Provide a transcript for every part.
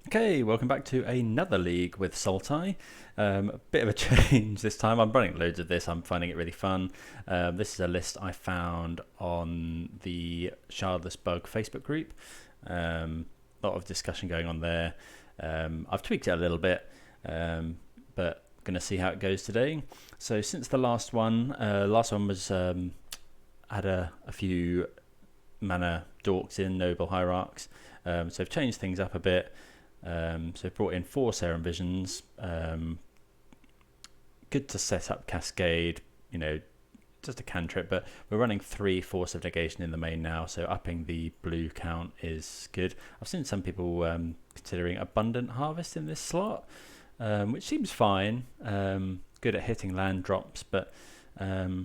Okay, welcome back to another league with Sultai. A bit of a change this time. I'm running loads of this. I'm finding it really fun. This is a list I found on the Shardless Bug Facebook group. A lot of discussion going on there. I've tweaked it a little bit, but going to see how it goes today. So since the last one was had a few mana dorks in, noble hierarchs. So I've changed things up a bit. So I've brought in 4 Serum Visions. Good to set up Cascade, just a cantrip, but we're running 3 Force of Negation in the main now, so upping the blue count is good. I've seen some people considering Abundant Harvest in this slot, which seems fine. Good at hitting land drops, but I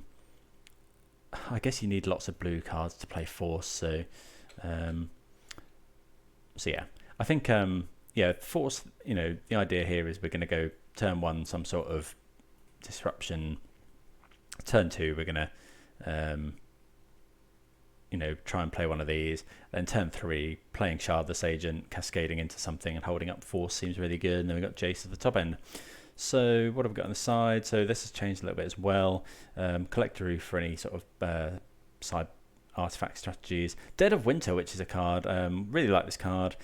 guess you need lots of blue cards to play Force, so yeah. I think Force, the idea here is we're going to go turn 1, some sort of disruption. Turn 2, we're going to, try and play one of these. Then turn 3, playing Shardless Agent, cascading into something and holding up Force seems really good. And then we've got Jace at the top end. So what have we got on the side? So this has changed a little bit as well. Collector Ouphe for any sort of side artifact strategies. Dead of Winter, which is a card. Really like this card.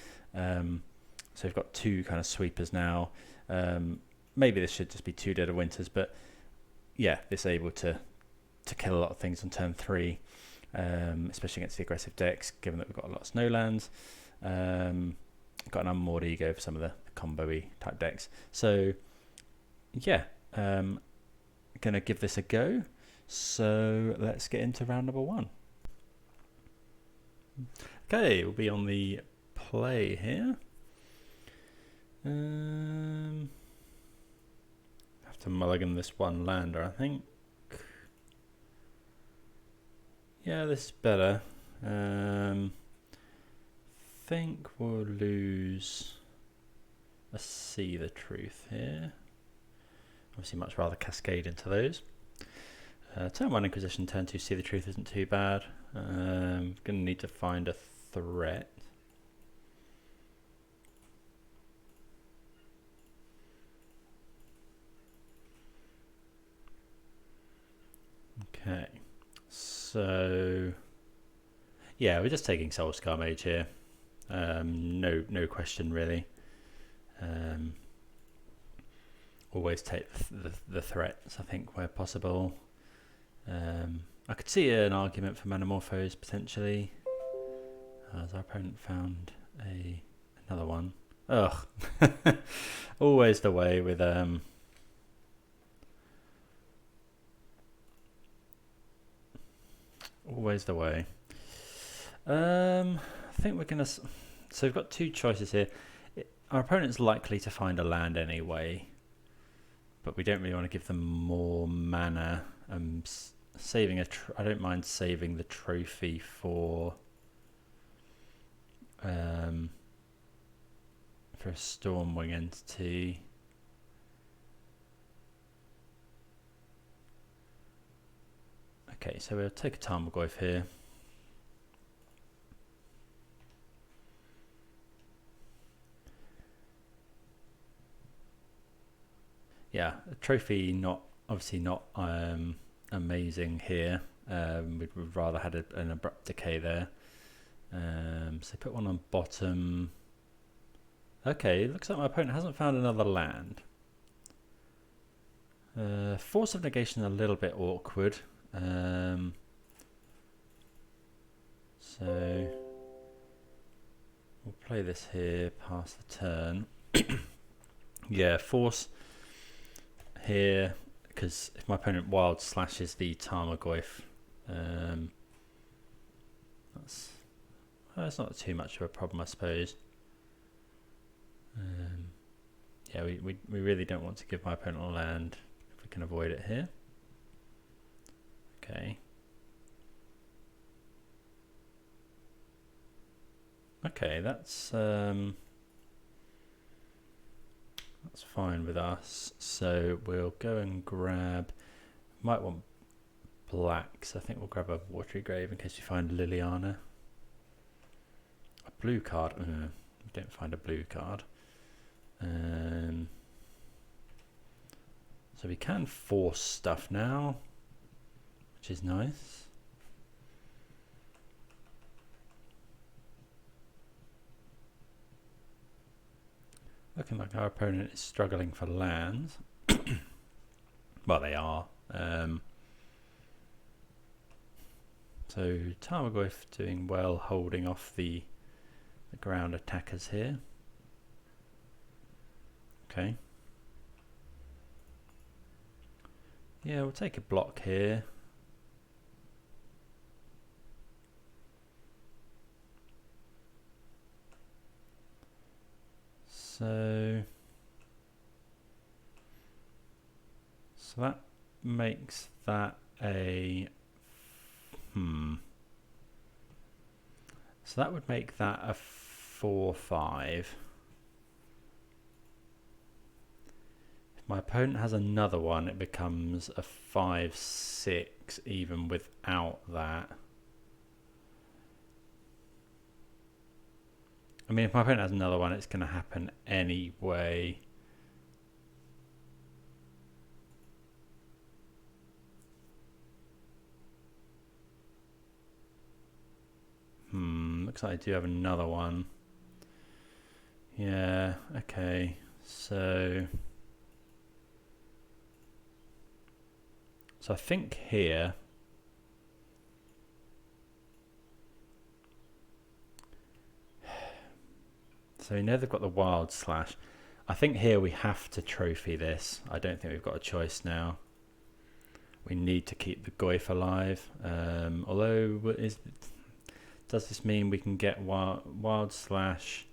So we've got 2 kind of sweepers now. Maybe this should just be 2 Dead of Winters, but yeah, this able to kill a lot of things on turn 3, especially against the aggressive decks, given that we've got a lot of snowlands. Got an Unmoored Ego for some of the combo-y type decks. So yeah, gonna give this a go. So let's get into round number 1. Okay, we'll be on the play here. Have to mulligan this one lander, I think. Yeah, this is better. Think we'll lose a See the Truth here. Obviously much rather cascade into those. Turn 1 Inquisition, turn 2 See the Truth isn't too bad. Gonna need to find a threat. Okay, so yeah, we're just taking Soulscar Mage here. No question really. Always take the threats, I think, where possible. I could see an argument for Manamorphose potentially. Has our opponent found another one? Ugh, always the way with always the way. I think we're gonna. So we've got 2 choices here. Our opponent's likely to find a land anyway, but we don't really want to give them more mana. Saving I don't mind saving the trophy for a Stormwing entity. Okay, so we'll take a Tarmogoyf here. Yeah, a trophy obviously not amazing here. We'd rather had an Abrupt Decay there. So put one on bottom. Okay, looks like my opponent hasn't found another land. Force of Negation a little bit awkward. So we'll play this here, pass the turn. Yeah, Force here, because if my opponent wild slashes the Tarmogoyf, that's not too much of a problem, I suppose. Yeah, we really don't want to give my opponent a land if we can avoid it here. Okay. Okay, that's fine with us. So we'll go and grab. Might want black, so I think we'll grab a Watery Grave in case we find Liliana. A blue card. We don't find a blue card. So we can force stuff now, which is nice. Looking like our opponent is struggling for lands. Well, they are. So Tarmogoyf doing well, holding off the ground attackers here. Okay. Yeah, we'll take a block here. So that makes that a So that would make that a 4/5. If my opponent has another one, it becomes a 5/6 even without that. I mean, if my opponent has another one, it's going to happen anyway. Looks like I do have another one. Yeah, okay. So I think here so we know they've got the Wild Slash. I think here we have to trophy this. I don't think we've got a choice now. We need to keep the Goyf alive. Although, does this mean we can get Wild Slash?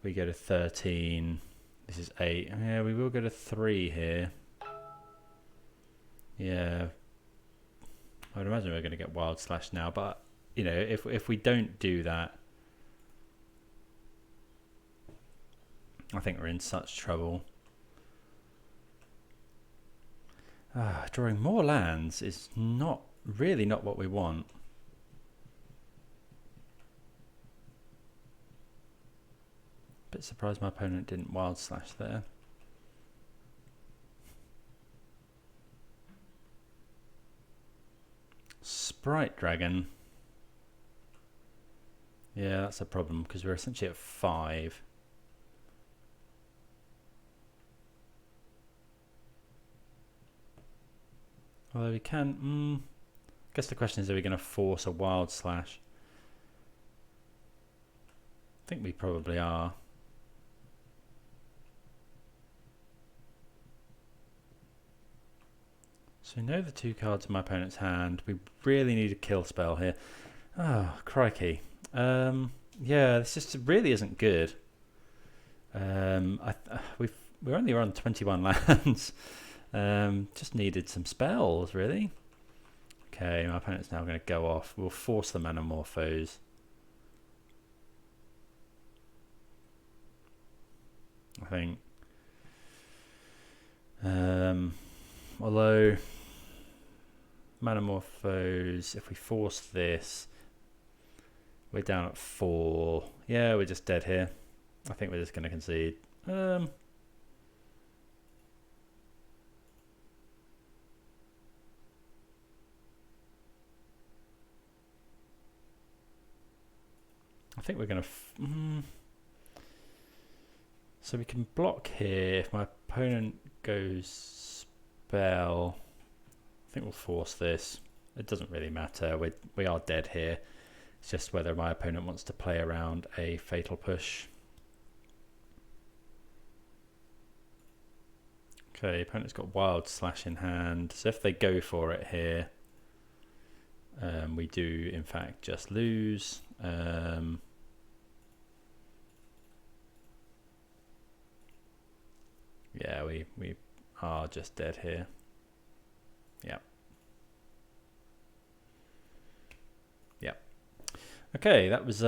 We go to 13. This is 8. Yeah, we will go to 3 here. Yeah. I would imagine we're going to get Wild Slash now, but you know, if we don't do that, I think we're in such trouble. Drawing more lands is really not what we want. Bit surprised my opponent didn't Wild Slash there. Sprite Dragon. Yeah, that's a problem because we're essentially at 5. Although we can, I guess the question is, are we going to force a Wild Slash? I think we probably are. So we know the 2 cards in my opponent's hand. We really need a kill spell here. Oh, crikey. Yeah, this just really isn't good. We're only on 21 lands. Just needed some spells, really. Okay, my opponent's now going to go off. We'll force the Manamorphose. I think. Although Manamorphose, if we force this, we're down at 4. Yeah, we're just dead here. I think we're just going to concede. I think we're going to... So we can block here. If my opponent goes spell, I think we'll force this. It doesn't really matter. We are dead here. It's just whether my opponent wants to play around a Fatal Push. Okay, opponent's got Wild Slash in hand. So if they go for it here, we do in fact just lose. Yeah, we are just dead here. Yeah. Yep. Okay, that was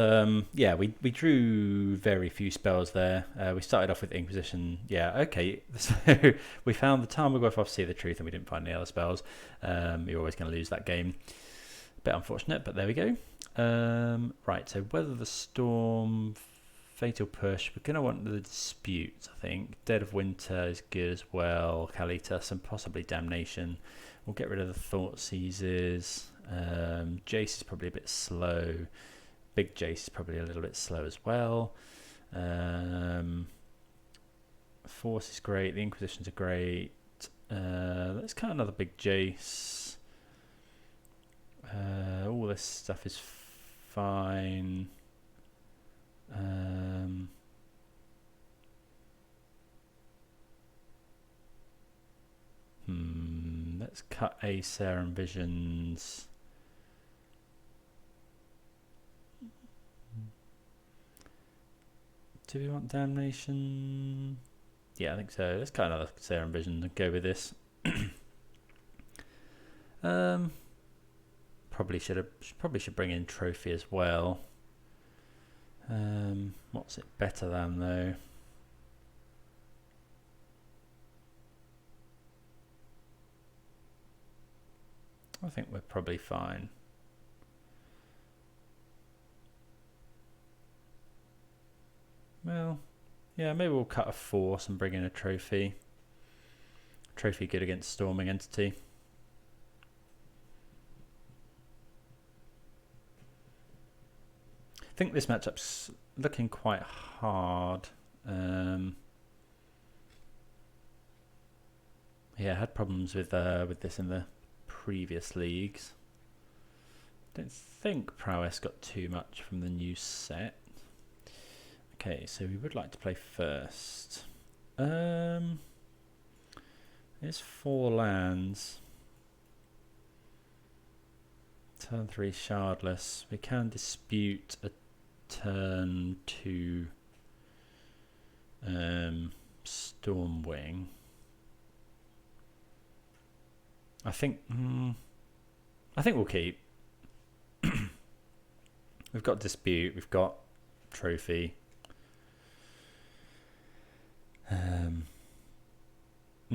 yeah, we drew very few spells there. We started off with Inquisition. Yeah, okay. So we found the Tarmogoyf off Sea of the Truth and we didn't find any other spells. You're always going to lose that game. A bit unfortunate, but there we go. Right, so Weather the Storm Fatal Push. We're going to want the Dispute, I think. Dead of Winter is good as well. Kalitas and possibly Damnation. We'll get rid of the Thoughtseizes. Jace is probably a bit slow. Big Jace is probably a little bit slow as well. Force is great. The Inquisitions are great. Let's cut another big Jace. All this stuff is fine. Let's cut a Serum Visions. Do we want Damnation? Yeah, I think so. Let's cut another Serum Vision and go with this. Probably should bring in Trophy as well. What's it better than though? I think we're probably fine. Well, yeah, maybe we'll cut a Force and bring in a Trophy. Trophy good against Storming Entity. I think this matchup's looking quite hard. Yeah, I had problems with this in the previous leagues. Don't think Prowess got too much from the new set. Okay, so we would like to play first. There's 4 lands. Turn 3 Shardless. We can dispute a turn 2 Stormwing. I think we'll keep. We've got dispute. We've got Trophy.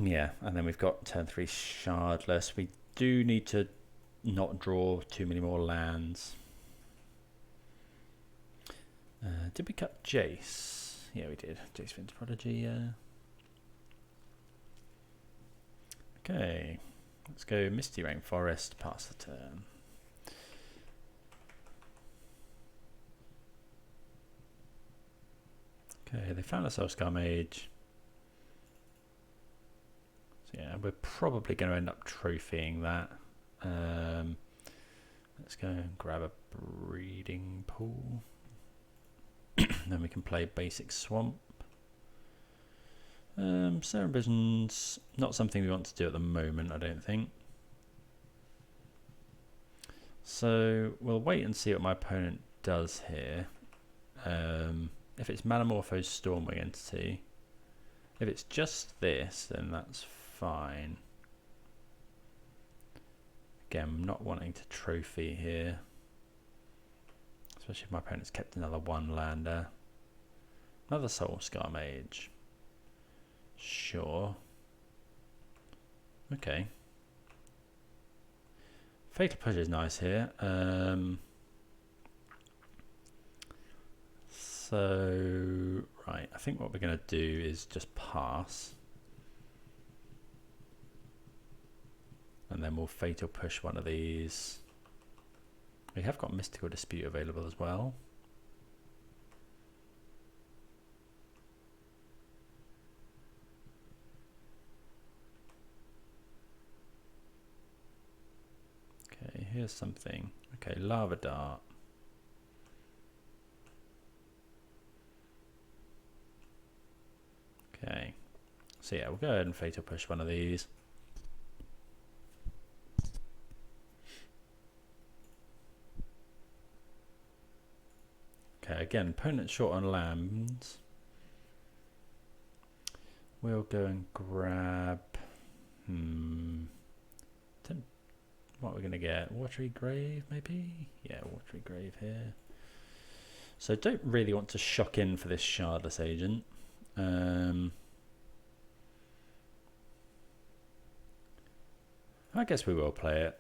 Yeah, and then we've got turn 3 Shardless. We do need to not draw too many more lands. Did we cut Jace? Yeah, we did. Jace wins Prodigy, yeah. Okay, let's go Misty Rainforest, pass the turn. Okay, they found ourselves Scarmage. So yeah, we're probably going to end up trophying that. Let's go and grab a breeding pool. Then we can play basic swamp. Serum Visions, not something we want to do at the moment, I don't think. So we'll wait and see what my opponent does here. If it's Manamorpho's Stormwing Entity, if it's just this, then that's fine. Again, I'm not wanting to trophy here, especially if my opponent's kept another 1-lander. Another Soul Scarmage. Sure. Okay. Fatal Push is nice here. So, right, I think what we're going to do is just pass. And then we'll Fatal Push one of these. We have got Mystical Dispute available as well. Okay, here's something. Okay, Lava Dart. Okay, so yeah, we'll go ahead and Fatal Push one of these. Okay, again, opponent short on lands. We'll go and grab. What are we going to get? Watery Grave, maybe? Yeah, Watery Grave here. So don't really want to shock in for this Shardless Agent. I guess we will play it.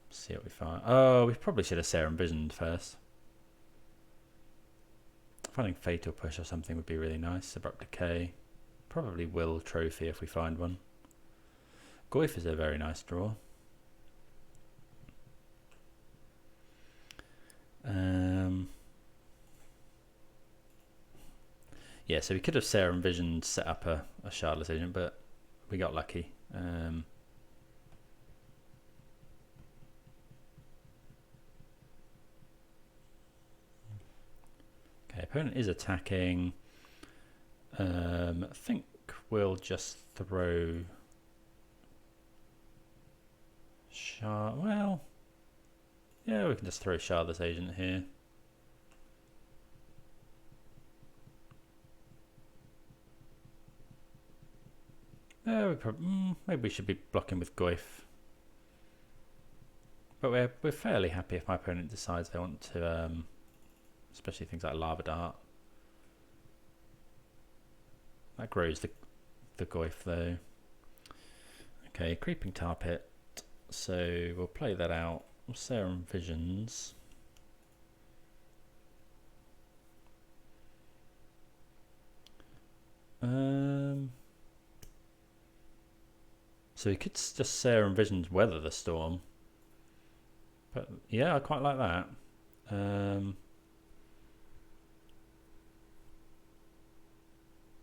See what we find. Oh, we probably should have Serum Visioned first. If Finding Fatal Push or something would be really nice. Abrupt Decay. Probably will Trophy if we find one. Goyf is a very nice draw. Yeah, so we could have Serum Visions set up a Shardless Agent, but we got lucky. Okay, opponent is attacking. I think we'll just throw well, yeah, we can just throw Shardless Agent here. Maybe we should be blocking with Goyf, but we're fairly happy if my opponent decides they want to, especially things like Lava Dart. That grows the Goyf though. Okay, Creeping Tar Pit. So we'll play that out. Serum Visions. So we could just Serum Visions Weather the Storm. But yeah, I quite like that.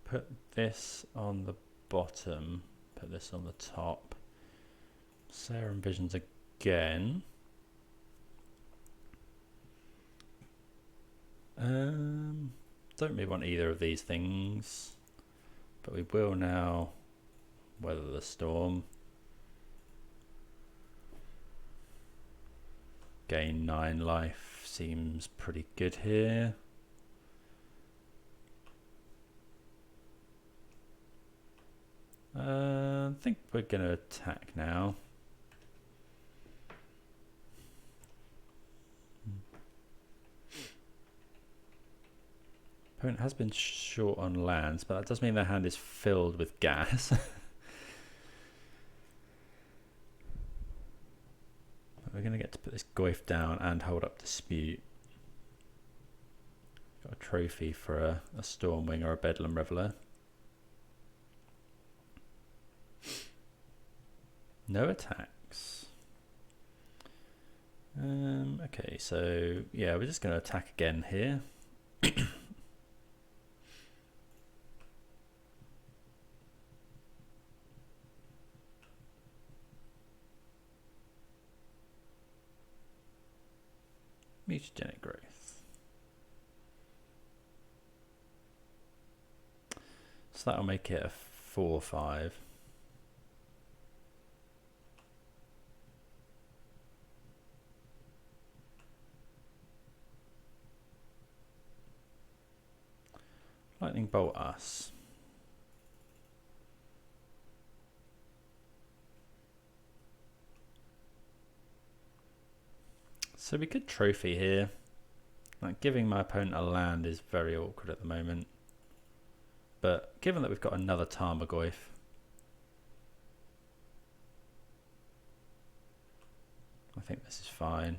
Put this on the bottom, put this on the top. Serum Visions again. Don't really want either of these things, but we will now Weather the Storm. Gain 9 life seems pretty good here. I think we're going to attack now. Opponent has been short on lands, but that does mean their hand is filled with gas. We're going to get to put this Goyf down and hold up Dispute. Got a trophy for a Stormwing or a Bedlam Reveler. No attacks. Okay, so yeah, we're just going to attack again here. Mutagenic Growth. So that'll make it a 4/5. Lightning Bolt us. So we could trophy here. Like, giving my opponent a land is very awkward at the moment. But given that we've got another Tarmogoyf, I think this is fine.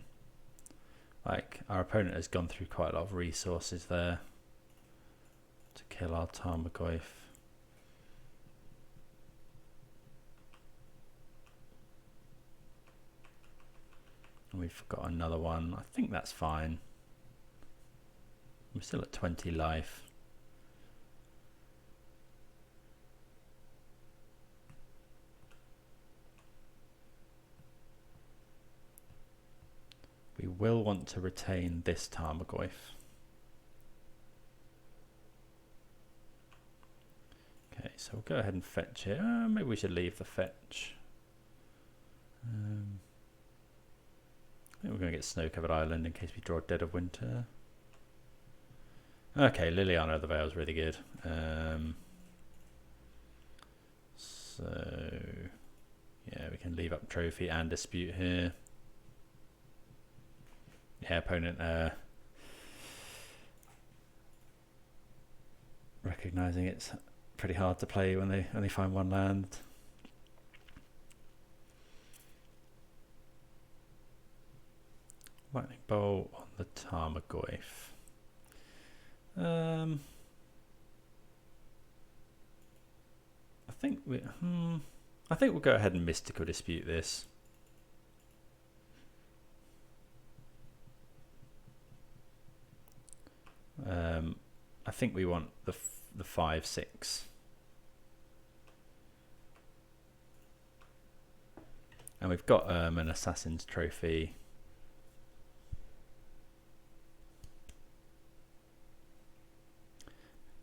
Like, our opponent has gone through quite a lot of resources there to kill our Tarmogoyf. And we've got another one. I think that's fine. We're still at 20 life. We will want to retain this Tarmogoyf. Okay, so we'll go ahead and fetch it. Maybe we should leave the fetch. I think we're going to get Snow-Covered Island in case we draw Dead of Winter. Okay, Liliana of the Veil is really good. So, yeah, we can leave up Trophy and Dispute here. Yeah, opponent recognizing it's pretty hard to play when they find one land. Lightning Bolt on the Tarmogoyf. I think we'll go ahead and mystical dispute this. I think we want the 5/6. And we've got an Assassin's Trophy.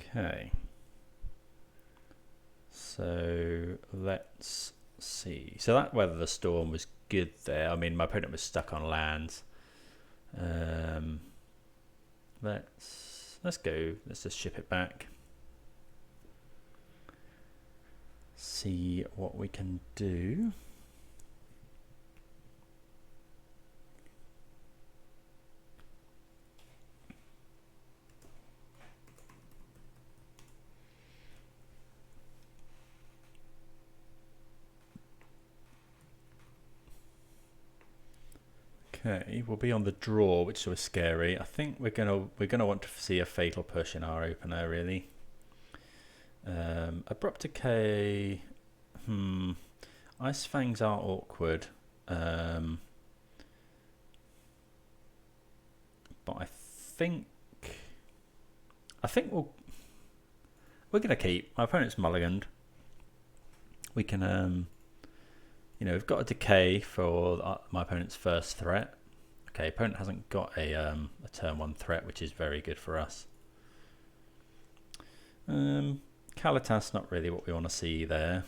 Okay. So let's see. So that Weather the Storm was good there. I mean, my opponent was stuck on lands. Let's go. Let's just ship it back. See what we can do. Okay, we'll be on the draw, which was scary. I think we're gonna want to see a fatal push in our opener, really. Abrupt Decay. Ice-Fangs are awkward. But I think we're gonna keep. My opponent's mulliganed. We can you know, we've got a decay for my opponent's first threat. Okay, opponent hasn't got a turn 1 threat, which is very good for us. Kalitas, not really what we want to see there.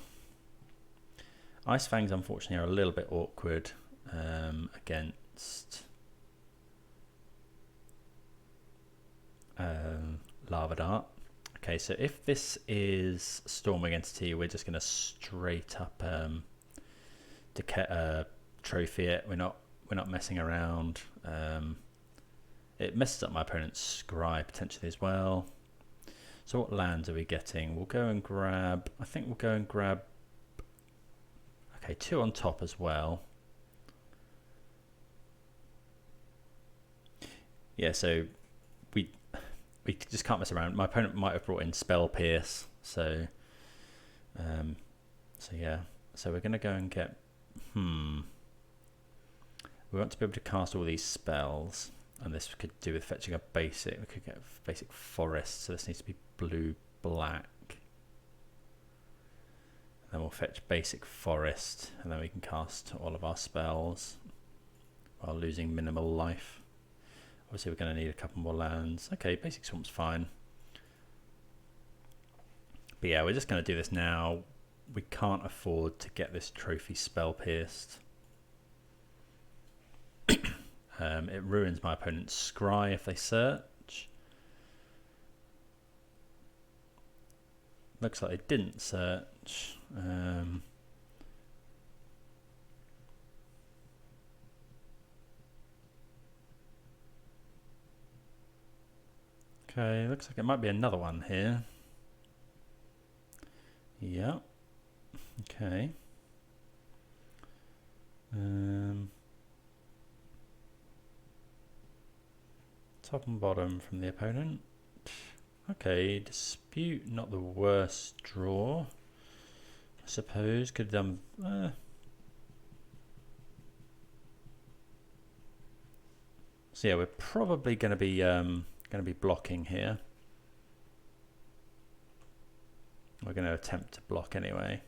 Ice-Fangs, unfortunately, are a little bit awkward against Lava Dart. Okay, so if this is Storming Entity, we're just going to straight up trophy it. We're not messing around. It messes up my opponent's scry potentially as well. So what lands are we getting? We'll go and grab. I think we'll go and grab. Okay, 2 on top as well. Yeah, so we just can't mess around. My opponent might have brought in Spell Pierce, so yeah. So we're gonna go and get. We want to be able to cast all these spells, and this could do with fetching a basic. We could get basic forest, so this needs to be blue-black. Then we'll fetch basic forest, and then we can cast all of our spells while losing minimal life. Obviously, we're going to need a couple more lands. Okay, basic swamp's fine. But yeah, we're just going to do this now. We can't afford to get this trophy spell pierced. It ruins my opponent's scry if they search. Looks like they didn't search. Okay, looks like it might be another one here. Yeah. Okay. Top and bottom from the opponent. Okay, dispute, not the worst draw, I suppose. Could have done. So yeah, we're probably going to be blocking here. We're going to attempt to block anyway.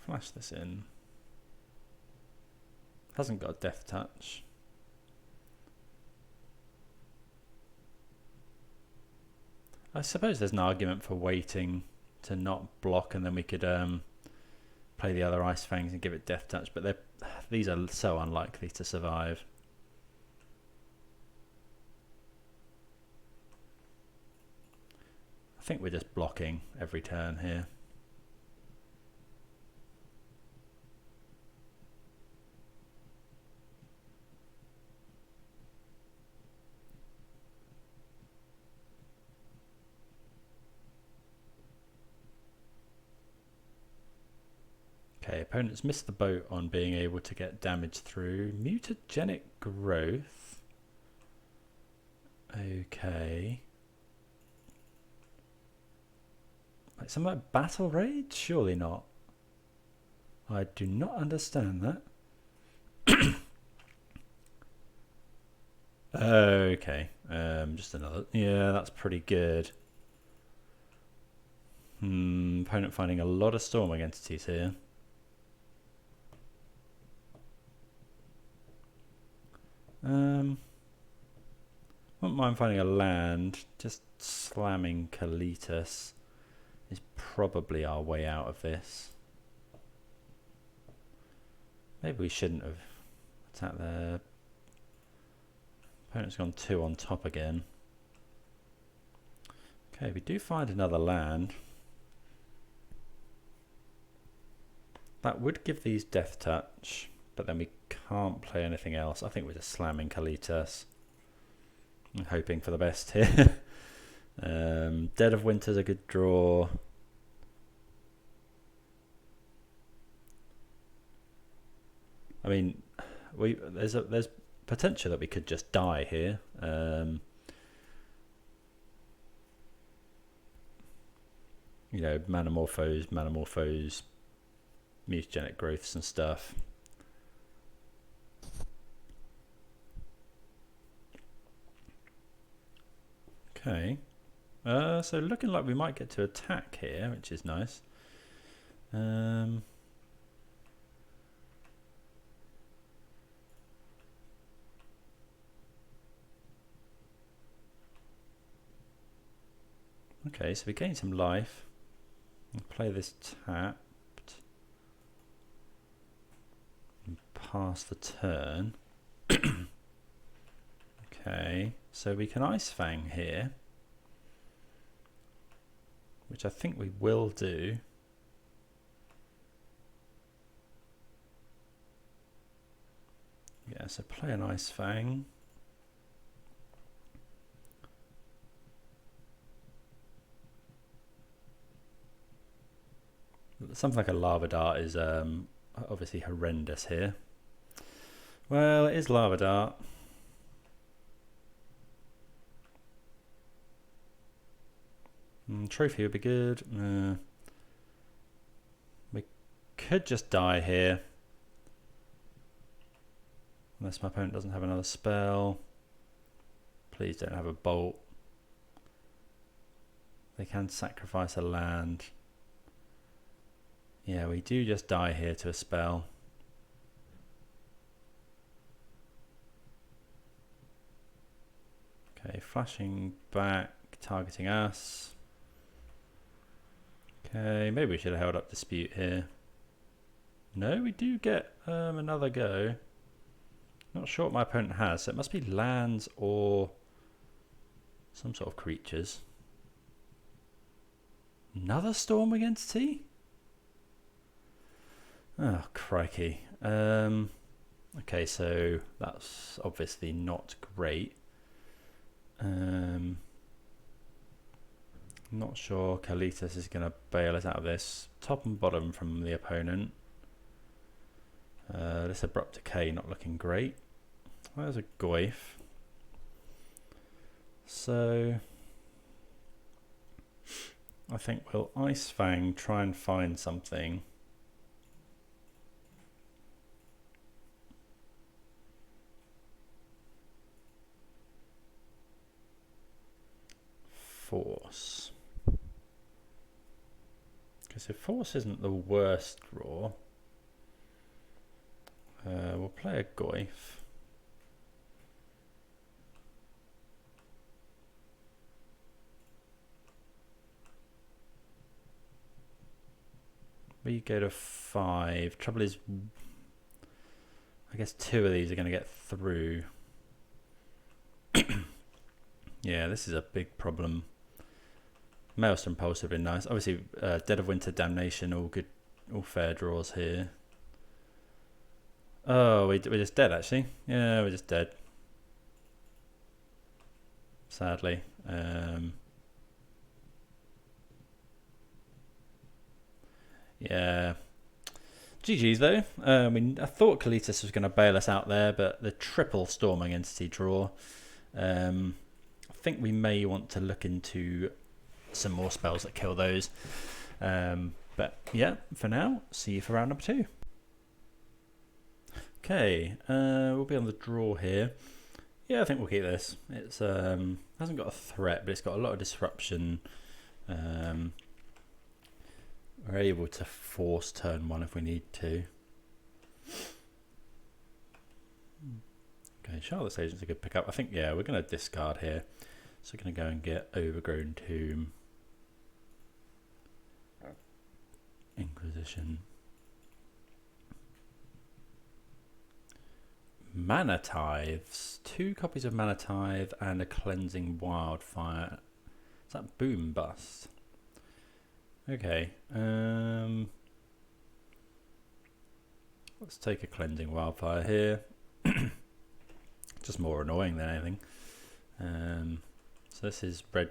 Flash this in. Hasn't got a death touch. I suppose there's an argument for waiting to not block, and then we could play the other Ice-Fangs and give it death touch, but these are so unlikely to survive. I think we're just blocking every turn here. Okay, opponents missed the boat on being able to get damage through. Mutagenic Growth. Okay. Like something like Battle Rage? Surely not. I do not understand that. Okay. Just another. Yeah, that's pretty good. Opponent finding a lot of Storming entities here. Wouldn't mind finding a land. Just slamming Kalitas is probably our way out of this. Maybe we shouldn't have attacked there. Opponent's gone 2 on top again. Okay, we do find another land. That would give these Death Touch, but then we can't play anything else. I think we're just slamming Kalitas. I'm hoping for the best here. Dead of Winter's a good draw. I mean, there's potential that we could just die here. You know, Manamorphose, mutagenic growths and stuff. Okay. So looking like we might get to attack here, which is nice. Okay, so we gain some life. We'll play this tapped. And pass the turn. Okay, so we can Ice-Fang here. Which I think we will do. Yeah, so play an Ice-Fang. Something like a Lava Dart is obviously horrendous here. Well, it is Lava Dart. Trophy would be good. We could just die here. Unless my opponent doesn't have another spell. Please don't have a bolt. They can sacrifice a land. Yeah, we do just die here to a spell. Okay, flashing back, targeting us. Okay, maybe we should have held up Dispute here. No, we do get another go. Not sure what my opponent has, so it must be lands or some sort of creatures. Another Storming entity? Oh, crikey. Okay, so that's obviously not great. Not sure Kalitas is going to bail us out of this. Top and bottom from the opponent. This Abrupt Decay not looking great. There's a Goyf. So I think we'll Ice-Fang, try and find something. Force. Okay, so Force isn't the worst draw. We'll play a Goyf. We go to 5. Trouble is, I guess 2 of these are going to get through. Yeah, this is a big problem. Maelstrom Pulse would have been nice. Obviously, Dead of Winter, Damnation, all good, all fair draws here. Oh, we're just dead, actually. Yeah, we're just dead. Sadly. Yeah. GG's though. I mean, I thought Kalitas was going to bail us out there, but the triple Storming entity draw. I think we may want to look into some more spells that kill those. But yeah, for now, see you for round number 2. Okay, we'll be on the draw here. Yeah, I think we'll keep this. It's hasn't got a threat, but it's got a lot of disruption. We're able to force turn 1 if we need to. Okay, Shardless Agent's a good pickup. I think, yeah, we're going to discard here. So we're going to go and get Overgrown Tomb. Inquisition. Mana Tithes. 2 copies of Mana Tithe and a Cleansing Wildfire. Is that Boom Bust? Okay. Let's take a Cleansing Wildfire here. Just more annoying than anything. So this is red,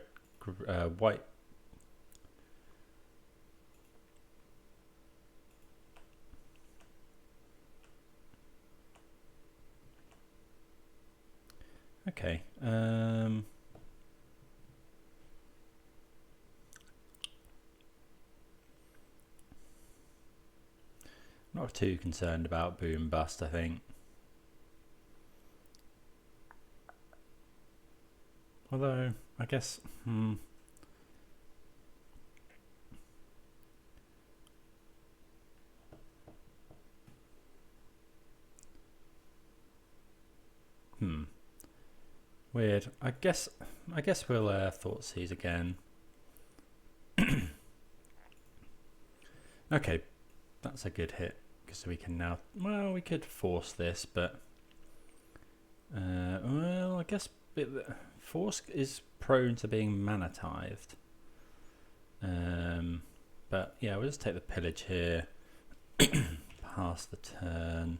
white. Okay. Not too concerned about Boom Bust, I think. Although, I guess, weird. I guess we'll Thoughtseize again. Okay, that's a good hit because we can now. Well, we could force this, but well, I guess force is prone to being mana tithed. But yeah, we'll just take the pillage here. Pass the turn.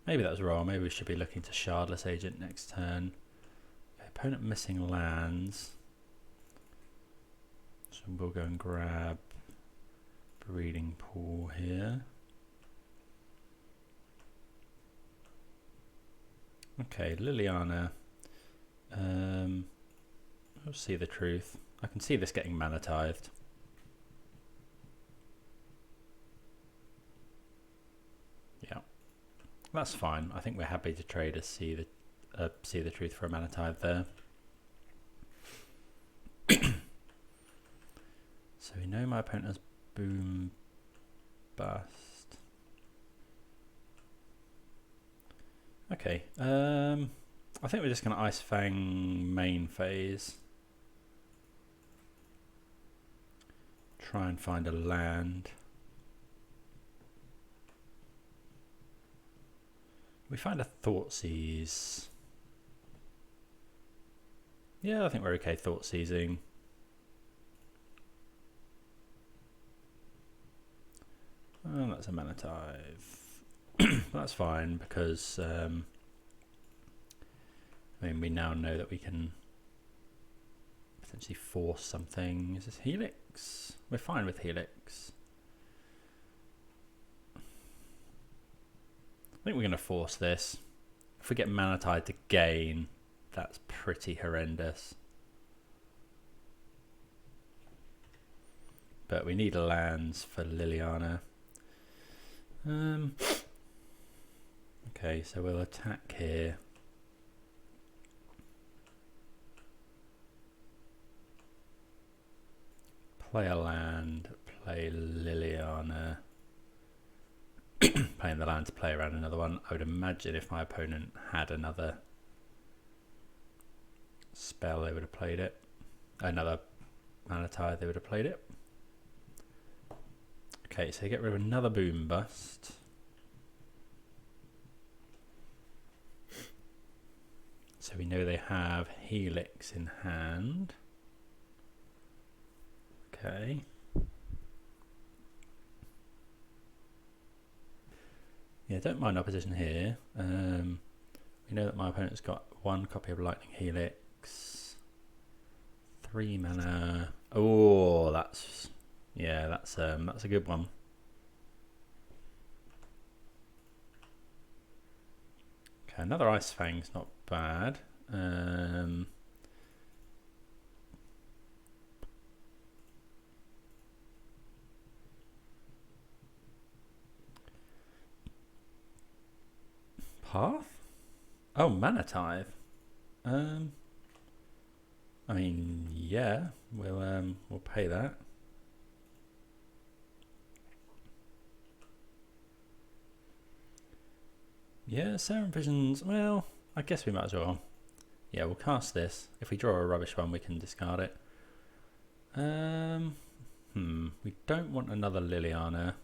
Maybe that was wrong. Maybe we should be looking to Shardless Agent next turn. Okay, opponent missing lands. So we'll go and grab Breeding Pool here. Okay, Liliana. I'll see the truth. I can see this getting mana tithed. Yeah, that's fine. I think we're happy to trade a see the truth for a mana tithe there. So we know my opponent has Boom Bust. Okay, I think we're just going to Ice-Fang main phase. Try and find a land. We find a Thoughtseize. Yeah, I think we're okay Thoughtseizing. Oh, that's a mana tithe. That's fine because I mean we now know that we can potentially force something. Is this Helix? We're fine with Helix. I think we're going to force this. If we get mana tithe to gain, that's pretty horrendous. But we need lands for Liliana. Okay, so we'll attack here. Play a land, play Liliana. Playing the land to play around another one. I would imagine if my opponent had another spell, they would have played it. Another mana tithe, they would have played it. Okay, so get rid of another Boom Bust. So we know they have Helix in hand. Okay. Yeah, don't mind our position here. We know that my opponent's got 1 copy of Lightning Helix. 3 mana. Oh, that's a good one. Okay, another Ice-Fang's not bad. Path? Oh, Mana Tithe. I mean, yeah, we'll pay that. Yeah, Serum Visions. Well, I guess we might as well. Yeah, we'll cast this. If we draw a rubbish one, we can discard it. We don't want another Liliana.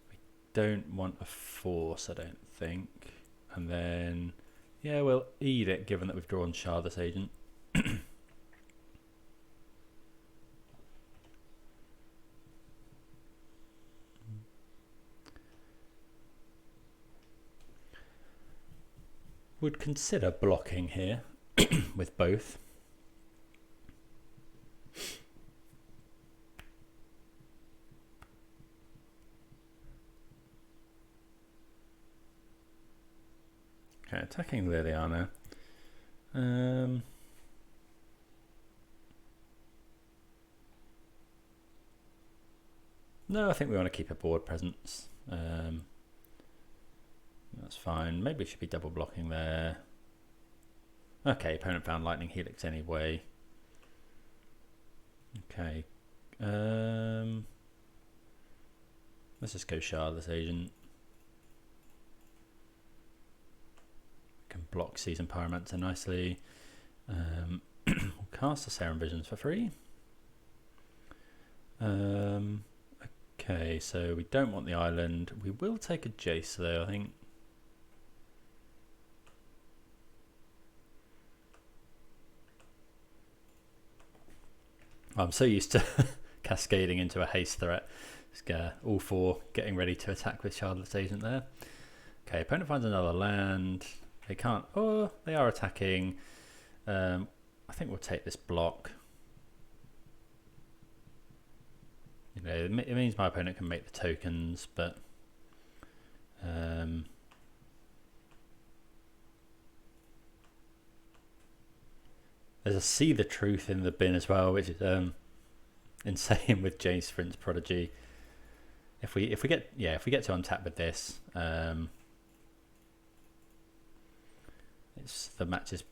We don't want a Force, I don't think. And then, yeah, we'll eat it, given that we've drawn Shardless Agent. Would consider blocking here with both. Okay, attacking Liliana. No, I think we want to keep a board presence. That's fine. Maybe we should be double blocking there. Okay, opponent found Lightning Helix anyway. Okay. Let's just go Shardless Agent. Can block Season Pyromancer nicely. We'll cast the Serum Visions for free. Okay, so we don't want the island. We will take a Jace though, I think. I'm so used to cascading into a haste threat. Just all four getting ready to attack with Shardless Agent there. Okay, opponent finds another land. They can't. Oh, they are attacking. I think we'll take this block. You know, it means my opponent can make the tokens, but there's a See the Truth in the bin as well, which is insane with Jace, Vryn, Prodigy. If we get to untap with this, the match is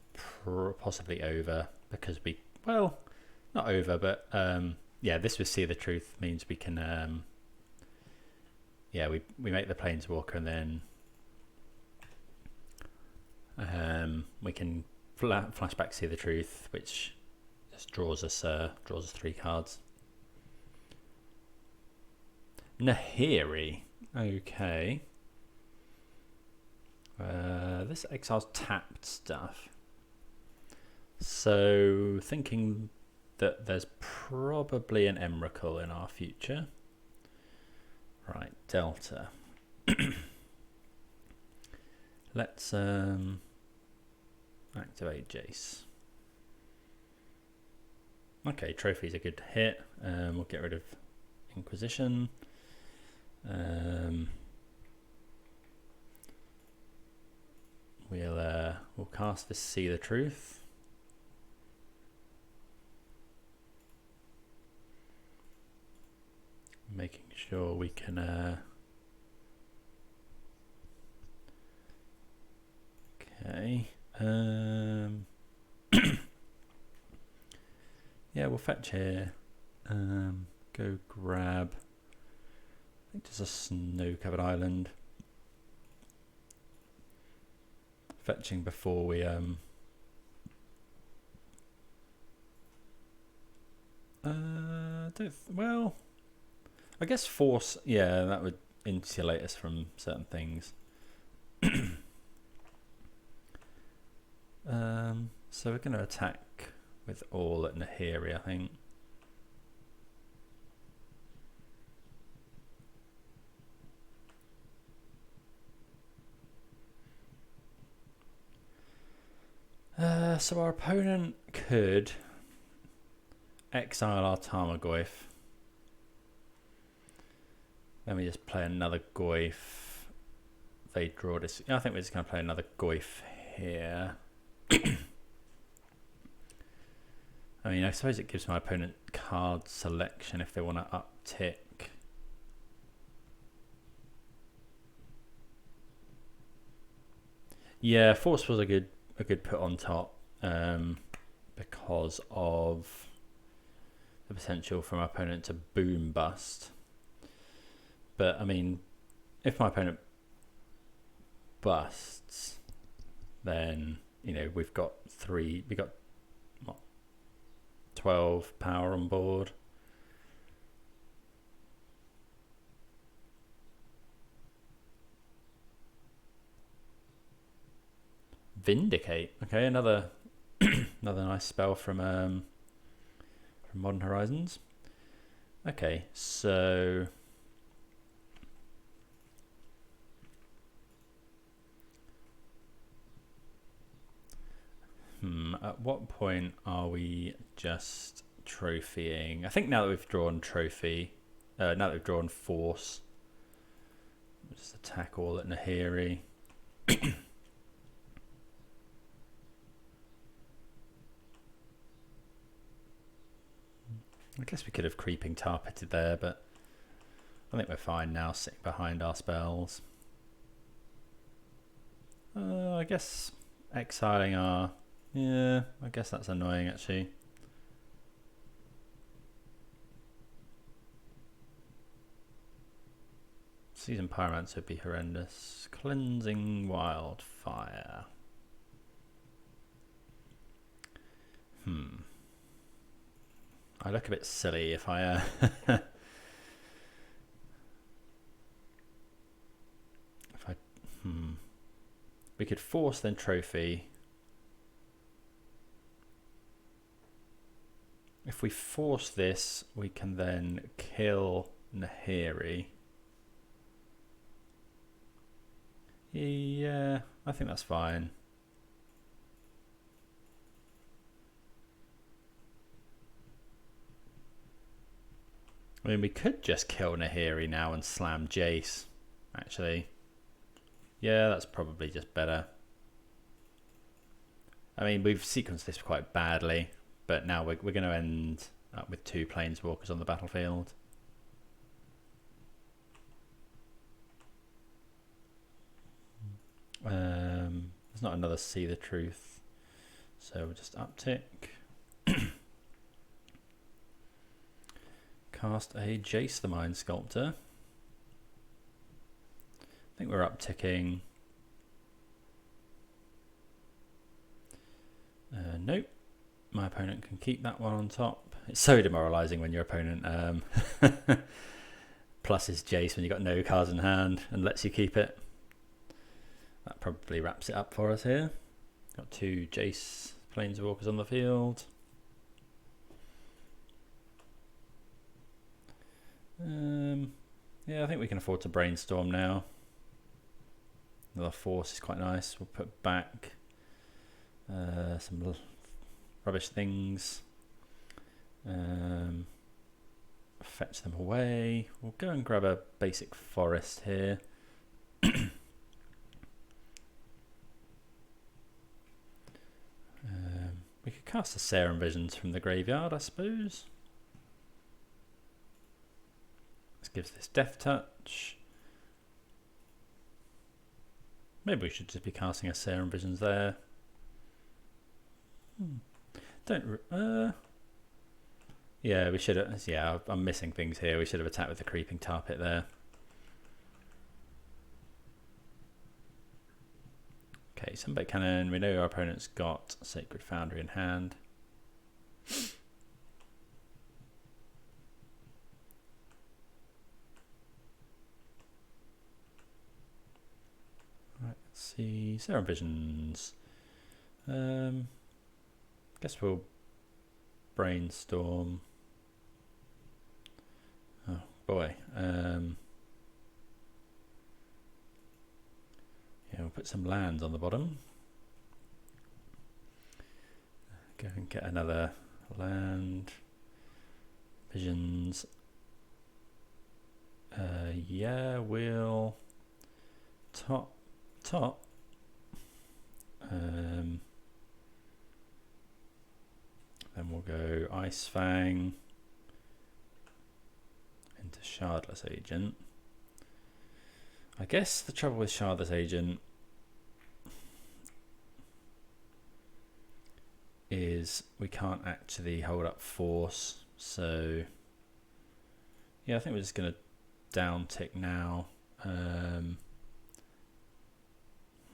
possibly over because not over, but yeah, this with See the Truth means we can we make the Planeswalker and then we can flashback See the Truth, which just draws us 3 cards. Nahiri, okay. This exiles tapped stuff. So thinking that there's probably an Emrakul in our future. Right, Delta. Let's activate Jace. Okay, Trophy's a good hit. We'll get rid of Inquisition. We'll cast this See the Truth. Making sure we can okay. Yeah, we'll fetch here. Go grab, I think there's a snow-covered island. Fetching before we well, I guess Force, yeah, that would insulate us from certain things. So we're going to attack with all at Nahiri, I think. So our opponent could exile our Tarmogoyf. Then we just play another Goyf. They draw this. I think we're just going to play another Goyf here. I mean, I suppose it gives my opponent card selection if they want to uptick. Yeah, Force was a good put on top, because of the potential for my opponent to boom bust. But I mean, if my opponent busts, then you know we got 12 power on board. Vindicate. Okay, another another nice spell from Modern Horizons. Okay, so at what point are we just trophying? I think now that we've drawn trophy, now that we've drawn force, we'll just attack all at Nahiri. I guess we could have creeping tar pitted there, but I think we're fine now sitting behind our spells. I guess exiling our... Yeah, I guess that's annoying actually. Season Pyromancer would be horrendous. Cleansing Wildfire. I look a bit silly if I we could force then trophy. If we force this, we can then kill Nahiri. Yeah, I think that's fine. I mean, we could just kill Nahiri now and slam Jace, actually. Yeah, that's probably just better. I mean, we've sequenced this quite badly, but now we're going to end up with 2 Planeswalkers on the battlefield. There's not another See the Truth, so we'll just uptick. Cast a Jace the Mind Sculptor. I think we're upticking. Nope. My opponent can keep that one on top. It's so demoralising when your opponent pluses Jace when you've got no cards in hand and lets you keep it. That probably wraps it up for us here. Got 2 Jace Planeswalkers on the field. Yeah, I think we can afford to brainstorm now. Another force is quite nice. We'll put back some rubbish things. Fetch them away. We'll go and grab a basic forest here. We could cast a Serum Visions from the graveyard, I suppose. This gives this Death Touch. Maybe we should just be casting a Serum Visions there. Yeah, we should have. Yeah, I'm missing things here. We should have attacked with the Creeping Tar Pit there. Okay, Sunbait Cannon. We know our opponent's got Sacred Foundry in hand. Right, let's see. Serum Visions. Guess we'll brainstorm. Oh boy. Yeah, we'll put some lands on the bottom. Go and get another land. Visions. Yeah, we'll top. Then we'll go Ice-Fang into Shardless Agent. I guess the trouble with Shardless Agent, is we can't actually hold up Force, so yeah, I think we're just going to down tick now.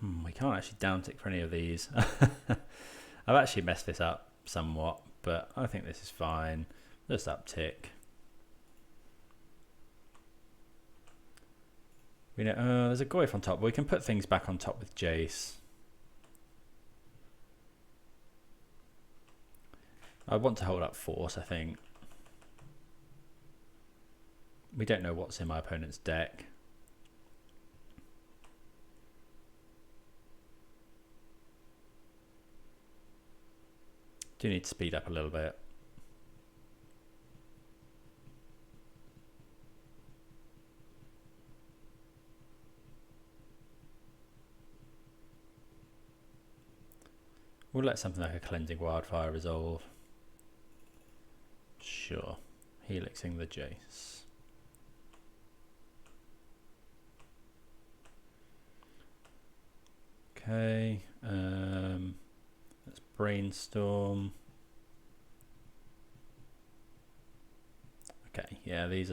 We can't actually down tick for any of these. I've actually messed this up somewhat, but I think this is fine. Just uptick. We know there's a Goyf on top, but we can put things back on top with Jace. I want to hold up Force, I think. We don't know what's in my opponent's deck. Do need to speed up a little bit. We'll let something like a Cleansing Wildfire resolve. Sure. Helixing the Jace. Okay. Let's brainstorm. Okay, yeah, those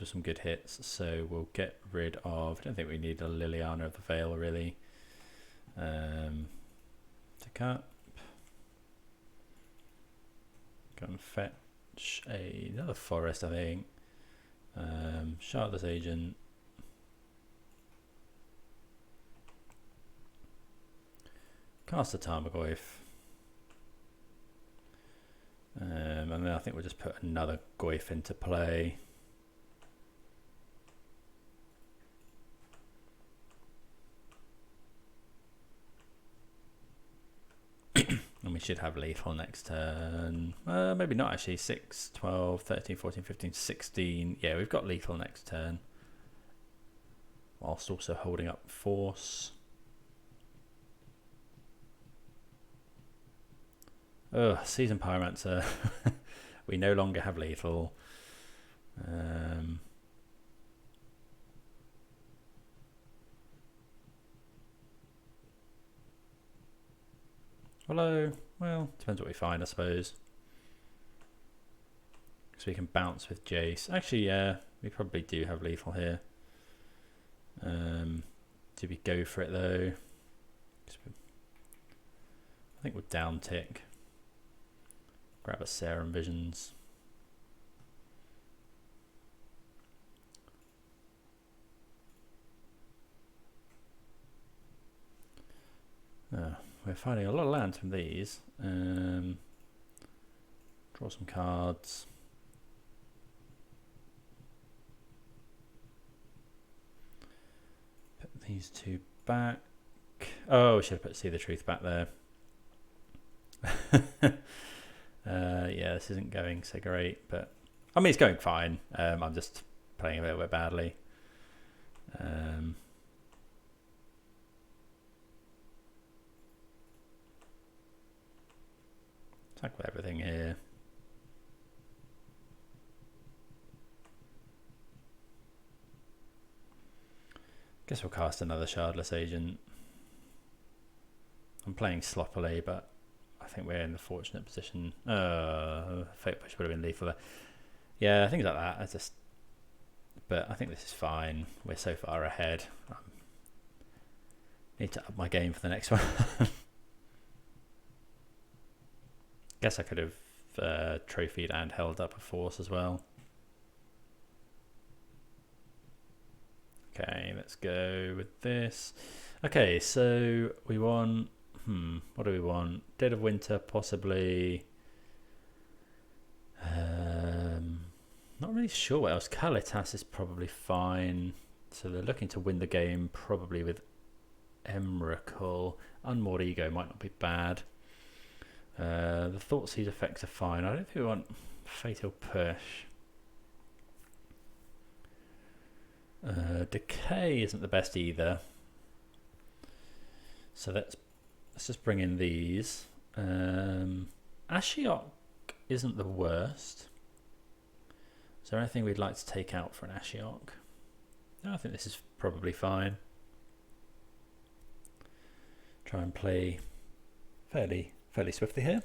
were some good hits, so we'll get rid of, I don't think we need a Liliana of the Veil really. Tick up. Go and fetch another forest, I think. Shardless Agent. Cast a Tarmogoyf. And then I think we'll just put another Goyf into play. And we should have lethal next turn. Maybe not actually. 6, 12, 13, 14, 15, 16. Yeah, we've got lethal next turn. Whilst also holding up Force. Oh, Seasoned Pyromancer. We no longer have lethal. Although, well, depends what we find, I suppose. Because we can bounce with Jace. Actually, yeah, we probably do have lethal here. Do we go for it though? I think we'll down tick. Grab a Serum Visions. We're finding a lot of lands from these. Draw some cards. Put these two back. Oh, we should have put See the Truth back there. Yeah, this isn't going so great, but I mean it's going fine. I'm just playing a little bit badly. Attack with everything here. Guess we'll cast another Shardless Agent. I'm playing sloppily, but I think we're in the fortunate position. Fate Push would have been lethal there. Yeah, things like that. But I think this is fine. We're so far ahead. Need to up my game for the next one. Guess I could have trophied and held up a Force as well. Okay, let's go with this. Okay, so we want... what do we want? Dead of Winter, possibly. Not really sure what else. Kalitas is probably fine. So they're looking to win the game, probably with Emrakul. Unmoored Ego might not be bad. The Thoughtseize effects are fine. I don't think we want Fatal Push. Decay isn't the best either. So let's just bring in these. Ashiok isn't the worst. Is there anything we'd like to take out for an Ashiok? No, I think this is probably fine. Try and play fairly swiftly here.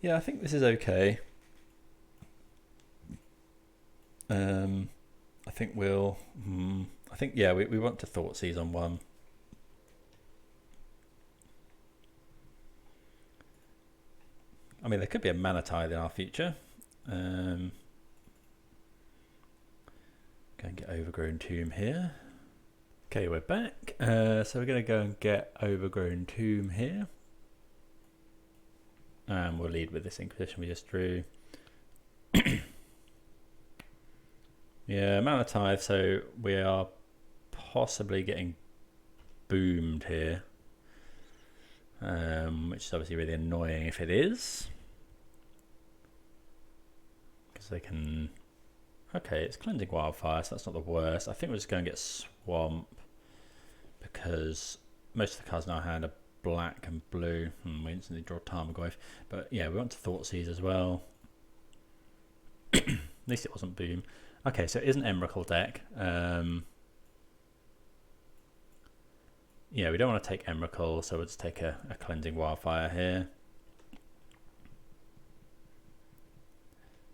Yeah, I think this is okay. I think we'll. I think yeah, we want to Thoughtseize on one. I mean, there could be a Mana Tithe in our future. Go and get Overgrown Tomb here. Okay, we're back. So we're going to go and get Overgrown Tomb here. And we'll lead with this Inquisition we just drew. Yeah, Mana Tithe, so we are possibly getting boomed here. Which is obviously really annoying if it is. Because they can... Okay, it's Cleansing Wildfire, so that's not the worst. I think we're just going to get Swamp. Because most of the cards in our hand are black and blue. We instantly draw Tarmogoyf. But yeah, we want to Thoughtseize as well. At least it wasn't Boom. Okay, so it is an Emrakul deck. Yeah, we don't want to take Emrakul, so we'll just take a Cleansing Wildfire here.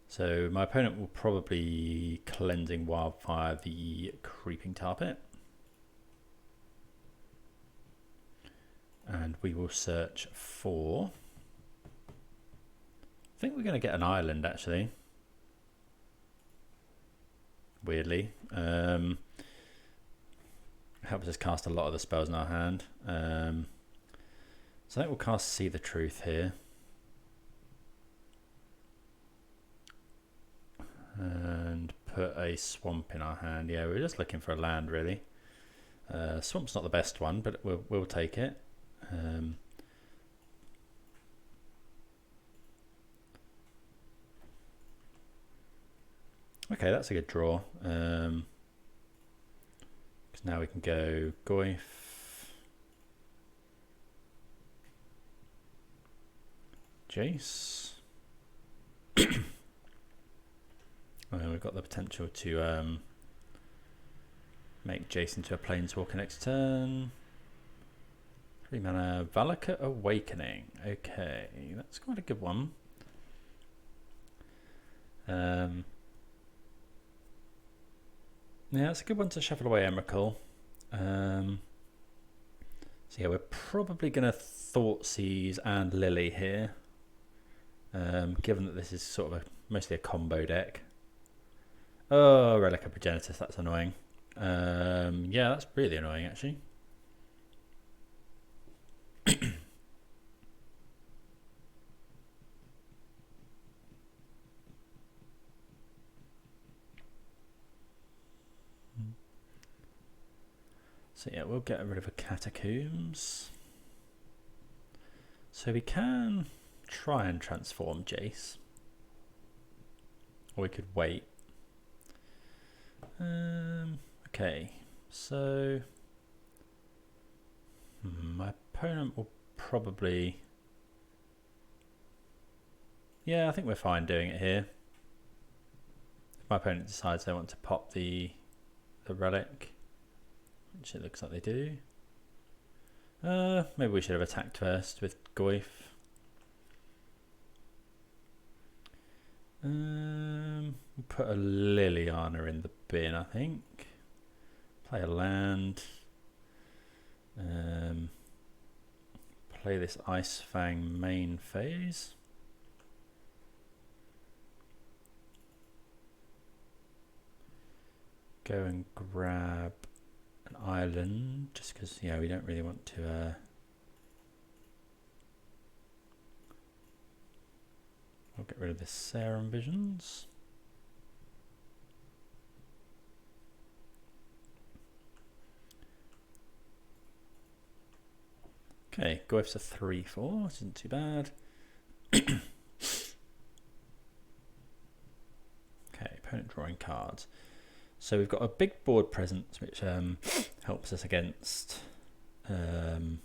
So my opponent will probably Cleansing Wildfire the Creeping Tar Pit. And we will search for... I think we're going to get an island, actually. Weirdly. Helps us cast a lot of the spells in our hand. So I think we'll cast See the Truth here. And put a Swamp in our hand. Yeah, we're just looking for a land, really. Swamp's not the best one, but we'll take it. Okay, that's a good draw. Because now we can go Goyf, Jace. And we've got the potential to make Jace into a Planeswalker next turn. 3 mana Valakut Awakening. Okay, that's quite a good one. Yeah, it's a good one to shuffle away Emrakul. So yeah, we're probably going to Thoughtseize and Lily here. Given that this is sort of mostly a combo deck. Oh, Relic of Progenitus, that's annoying. Yeah, that's really annoying actually. So yeah, we'll get rid of a Catacombs. So we can try and transform Jace. Or we could wait. Okay, so my opponent will probably... Yeah, I think we're fine doing it here. If my opponent decides they want to pop the relic, which it looks like they do. Maybe we should have attacked first with Goyf. We'll put a Liliana in the bin, I think. Play a land. Play this Ice-Fang main phase. Go and grab an island, just because, yeah, we don't really want to... We'll get rid of the Serum Visions. Okay, Goyf's a 3/4, which isn't too bad. Okay, opponent drawing cards. So we've got a big board presence, which helps us against Nihiri.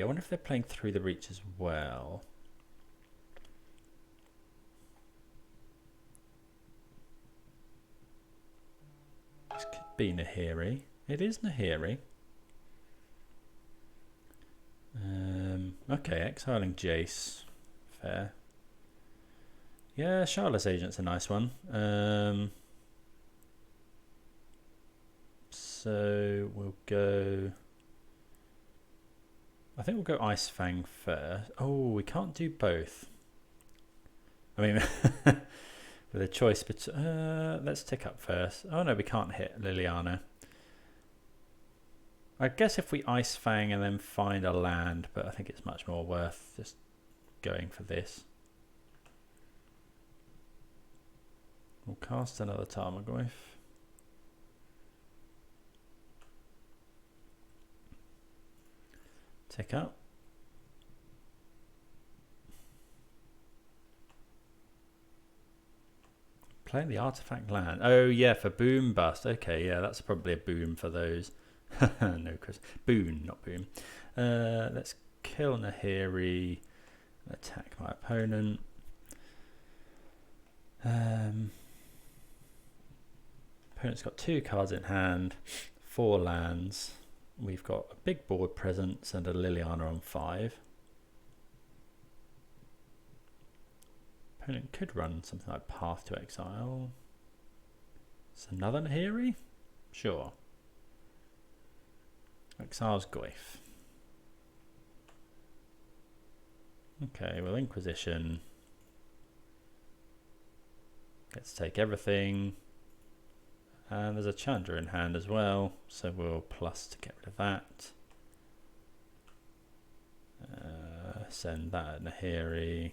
I wonder if they're playing Through the Reach as well. This could be Nahiri. It is Nahiri. Okay, exiling Jace. Fair. Yeah, Shardless Agent's a nice one. So we'll go... I think we'll go Ice-Fang first. Oh, we can't do both. I mean, with a choice between... let's tick up first. Oh no, we can't hit Liliana. I guess if we Ice-Fang and then find a land, but I think it's much more worth just going for this. We'll cast another Tarmogoyf. Tick up. Playing the artifact land. Oh yeah, for boom bust. Okay, yeah, that's probably a boom for those. No, Chris. Boon, not boom. Let's kill Nahiri. Attack my opponent. Opponent's got 2 cards in hand, 4 lands. We've got a big board presence and a Liliana on 5. Opponent could run something like Path to Exile. It's another Nahiri? Sure. Exiles Goyf. Okay, well, Inquisition. Let's take everything. And there's a Chandra in hand as well, so we'll plus to get rid of that. Send that at Nahiri.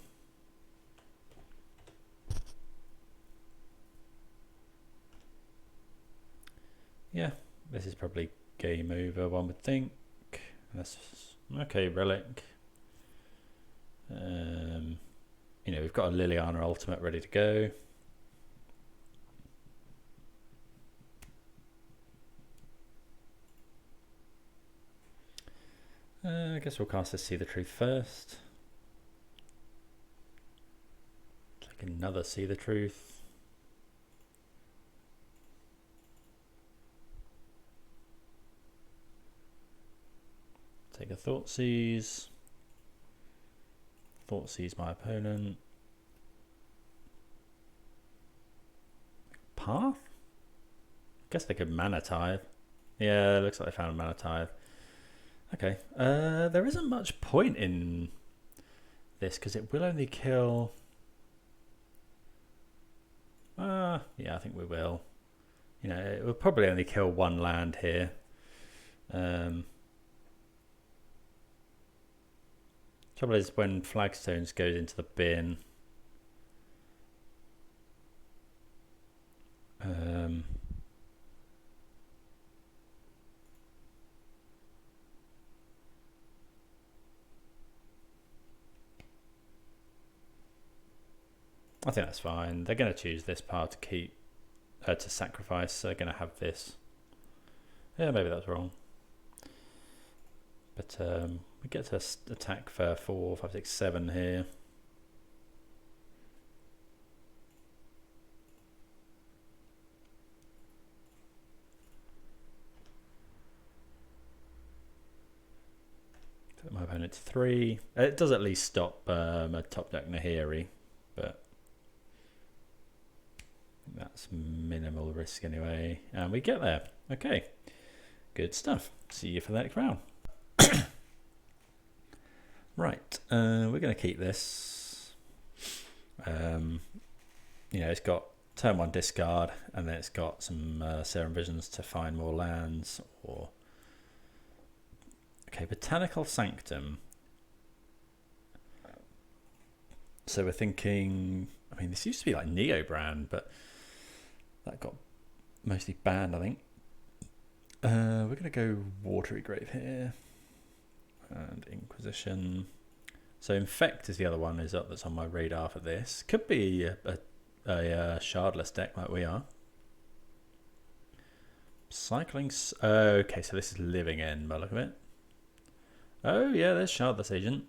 Yeah, this is probably game over, one would think. Okay, Relic. You know, we've got a Liliana ultimate ready to go. I guess we'll cast this See the Truth first. Take another See the Truth. Take a Thoughtseize. Thoughtseize my opponent. Path? Guess they could Mana Tithe. Yeah, it looks like they found a Mana Tithe. Okay, there isn't much point in this because it will only kill... yeah, I think we will. You know, it will probably only kill 1 land here. Trouble is when Flagstones goes into the bin. I think that's fine. They're going to choose this part to keep, to sacrifice. So they're going to have this. Yeah, maybe that's wrong. But we get to attack for 4, 5, 6, 7 here. Put my opponent to 3. It does at least stop a top deck Nahiri, but that's minimal risk anyway. And we get there. Okay, good stuff. See you for the next round. Right, we're going to keep this. You know, it's got turn 1 discard, and then it's got some Serum Visions to find more lands. Or okay, Botanical Sanctum. So we're thinking. I mean, this used to be like Neo brand, but that got mostly banned, I think. We're going to go Watery Grave here. And Inquisition. So Infect is the other one that's on my radar for this. Could be a Shardless deck like we are. Cycling. Okay, so this is Living End by the look of it. Oh yeah, there's Shardless Agent.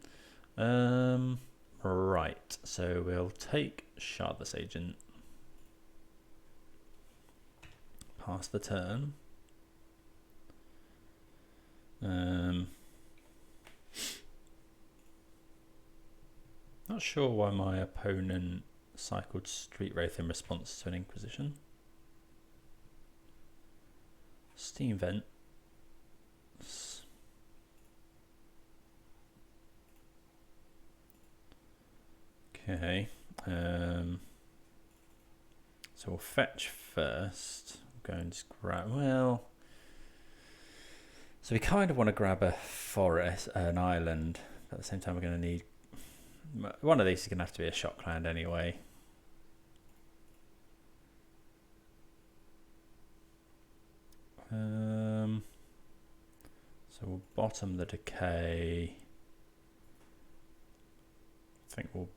Right, so we'll take Shardless Agent. pass the turn. Not sure why my opponent cycled Street Wraith in response to an Inquisition. Steam Vent. Okay. So we'll fetch first. Go and just grab. Well. So we kind of want to grab a forest, an island, but at the same time we're going to need one of these is going to have to be a shockland anyway. So we'll bottom the decay. I think we'll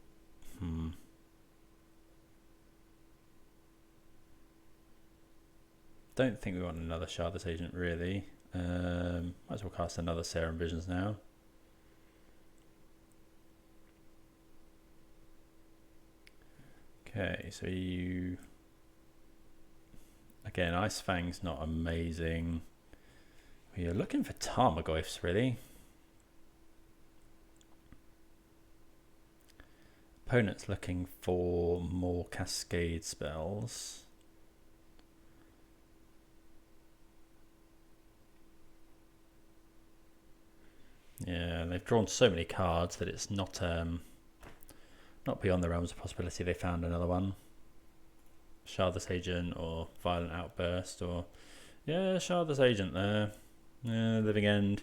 don't think we want another Shardless Agent really. Might as well cast another Serum Visions now. Okay, so you again, Ice-Fang's not amazing. We are looking for Tarmogoyfs really. Opponent's looking for more cascade spells. Yeah, they've drawn so many cards that it's not beyond the realms of possibility they found another one. Shardless Agent or Violent Outburst or yeah, Shardless Agent there. Yeah, Living End.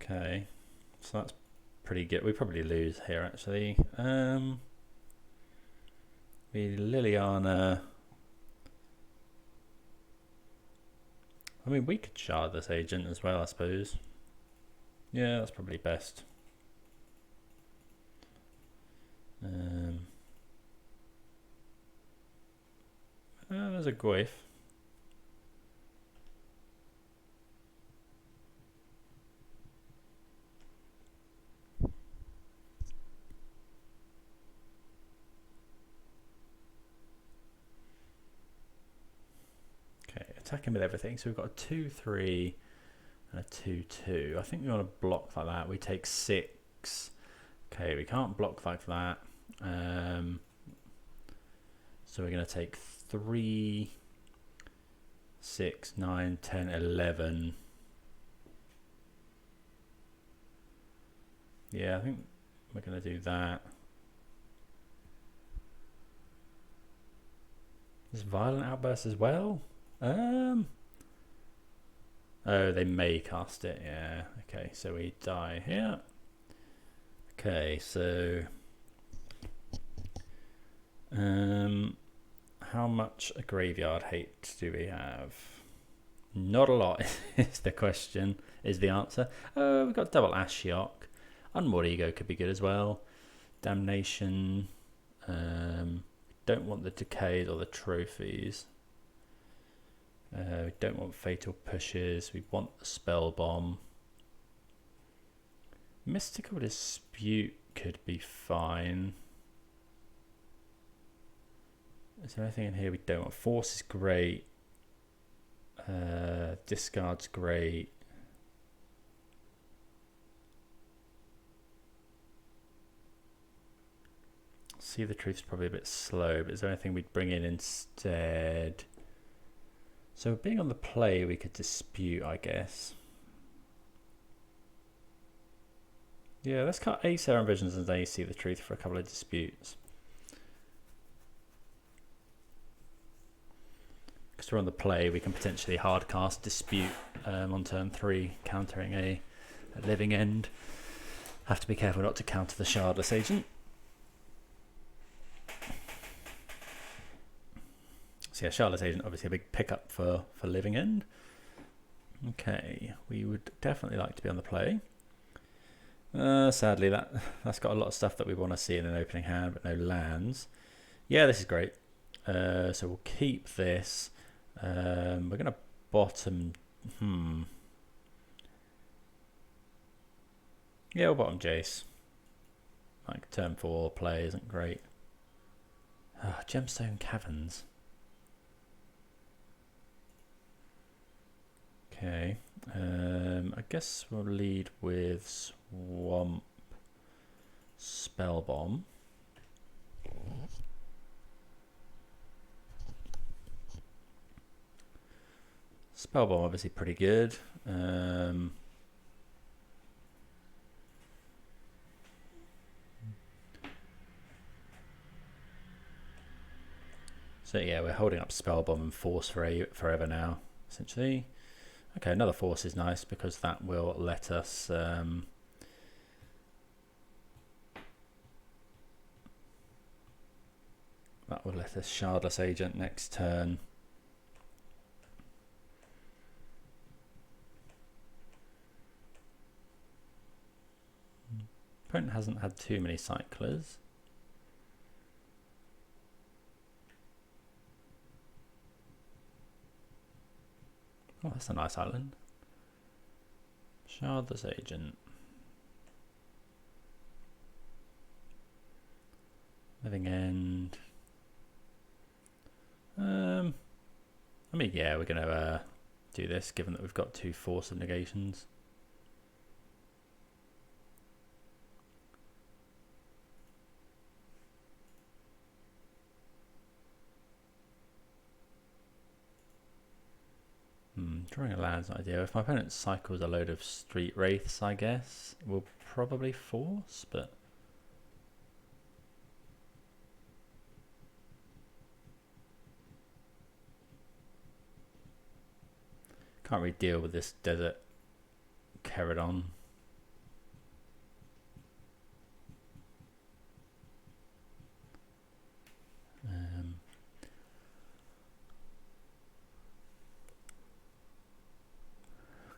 Okay, so that's pretty good. We probably lose here actually. We Liliana. I mean, we could Shardless Agent as well, I suppose. Yeah, that's probably best. There's a Goyf. Okay, attacking with everything. So we've got a 2/3 and a 2/2. I think we want to block like that. We take 6. Okay, we can't block like that. So we're going to take 3, 6, 9, 10, 11. Yeah, I think we're going to do that. Is Violent Outburst as well? Oh, they may cast it. Yeah. Okay, so we die here. Okay, so how much a graveyard hate do we have? Not a lot is the question, is the answer. We've got double Ashiok. Unmoored Ego could be good as well. Damnation. Don't want the decays or the trophies. We don't want fatal pushes. We want the Spellbomb. Mystical Dispute could be fine. Is there anything in here we don't want? Force is great. Discard's great. See the Truth's probably a bit slow, but is there anything we'd bring in instead? So being on the play, we could dispute, I guess. Yeah, let's cut a Serum Visions and a See the Truth for a couple of disputes. Because we're on the play, we can potentially hardcast dispute on turn 3, countering a Living End. Have to be careful not to counter the Shardless Agent. So yeah, Shardless Agent obviously a big pickup for Living End. Okay, we would definitely like to be on the play. Sadly, that's got a lot of stuff that we want to see in an opening hand, but no lands. Yeah, this is great. So we'll keep this. We're going to bottom. Yeah, we'll bottom Jace. Like turn 4 play isn't great. Gemstone Caverns. Okay, I guess we'll lead with Swamp Spellbomb. Spellbomb obviously pretty good. So yeah, we're holding up Spellbomb and Force forever now, essentially. Okay, another Force is nice because that will let us that will let us Shardless Agent next turn. Opponent hasn't had too many cyclers. Oh, that's a nice island. Shardless Agent. Living End. I mean, yeah, we're going to do this, given that we've got 2 Force of Negations. Drawing a land's not ideal. If my opponent cycles a load of Street Wraiths, I guess, we'll probably Force, but... Can't really deal with this Desert Keradon.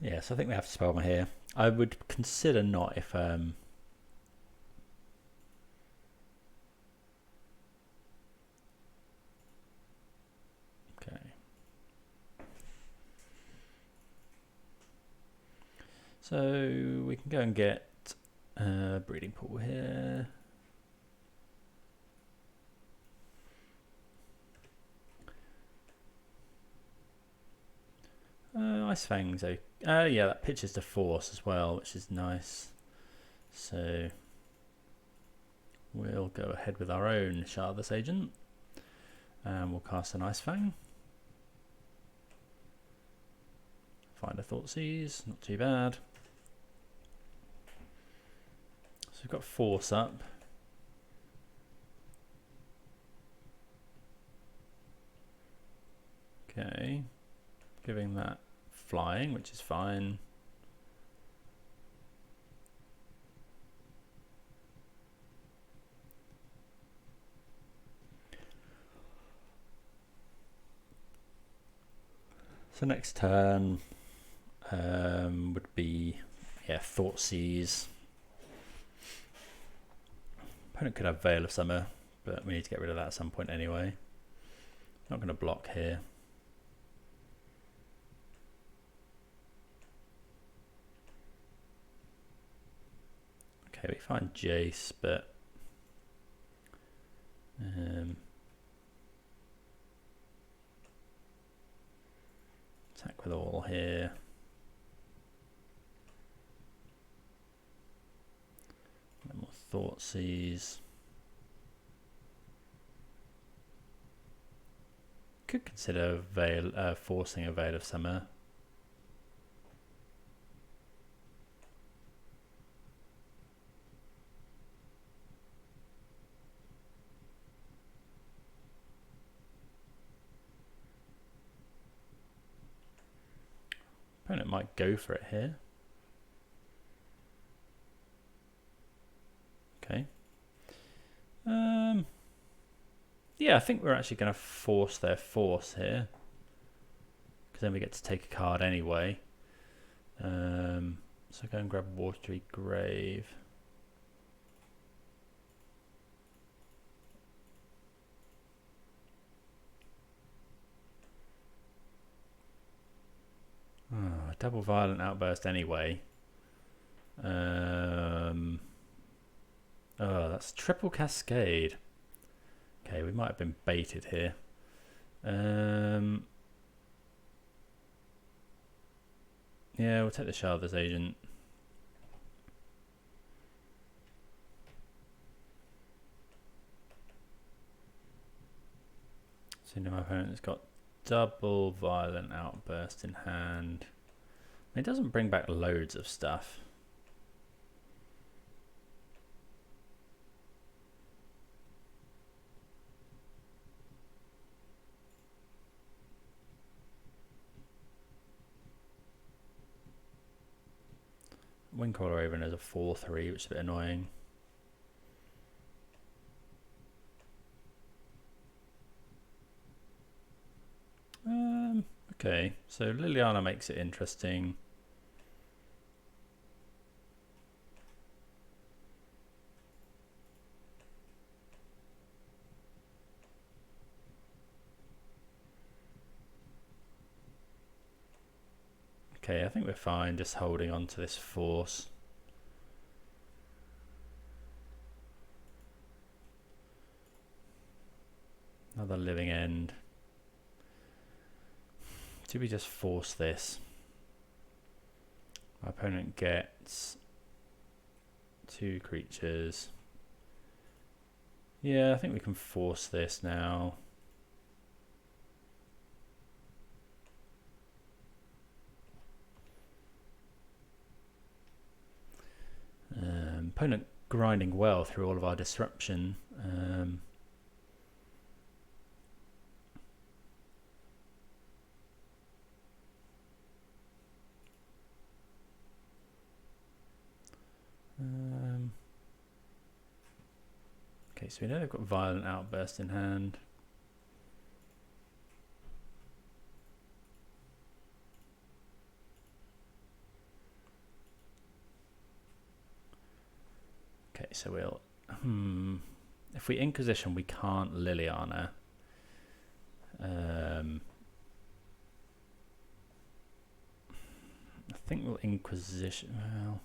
Yeah, so I think we have to spell one here. I would consider not if okay. So we can go and get a breeding pool here. Ice-Fang's okay. Yeah, that pitches to Force as well, which is nice. So we'll go ahead with our own Shardless Agent. And we'll cast an Ice-Fang. Find a Thoughtseize, not too bad. So we've got Force up. Okay, giving that flying, which is fine. So next turn would be, yeah, Thoughtseize. Opponent could have Veil of Summer, but we need to get rid of that at some point anyway. Not going to block here. Okay, we find Jace, but attack with all here. And more Thoughtseize. Could consider forcing a Veil of Summer. Opponent might go for it here. Okay. Yeah, I think we're actually going to force their Force here, because then we get to take a card anyway. So go and grab Watery Grave. Oh, double Violent Outburst anyway. Oh, that's triple Cascade. Okay, we might have been baited here. Yeah, we'll take the Shardless Agent. So now my opponent's got double Violent Outburst in hand. It doesn't bring back loads of stuff. Windcaller Raven is a 4/3, which is a bit annoying. Okay, so Liliana makes it interesting. Okay, I think we're fine just holding on to this force. Another living end. Do we just force this? My opponent gets 2 creatures. Yeah, I think we can force this now. Opponent grinding well through all of our disruption. Okay, so we know they've got Violent Outburst in hand. Okay, so we'll... If we Inquisition, we can't Liliana. I think we'll Inquisition... Well...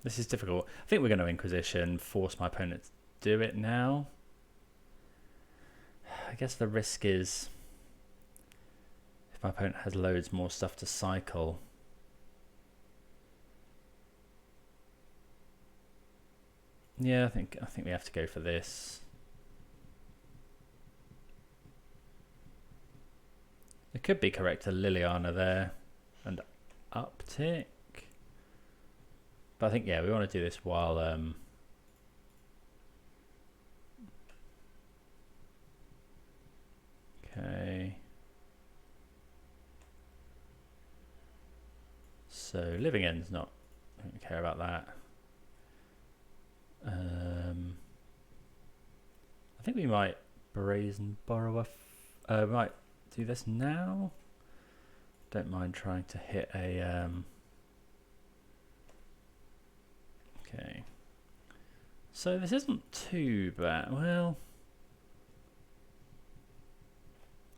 This is difficult. I think we're going to Inquisition, force my opponent to do it now. I guess the risk is if my opponent has loads more stuff to cycle. Yeah, I think we have to go for this. It could be correct to Liliana there and uptick. But I think, yeah, we want to do this while... Okay. So living end's not... I don't care about that. I think we might Brazen Borrower... we might do this now. Don't mind trying to hit a... Okay, so this isn't too bad. Well,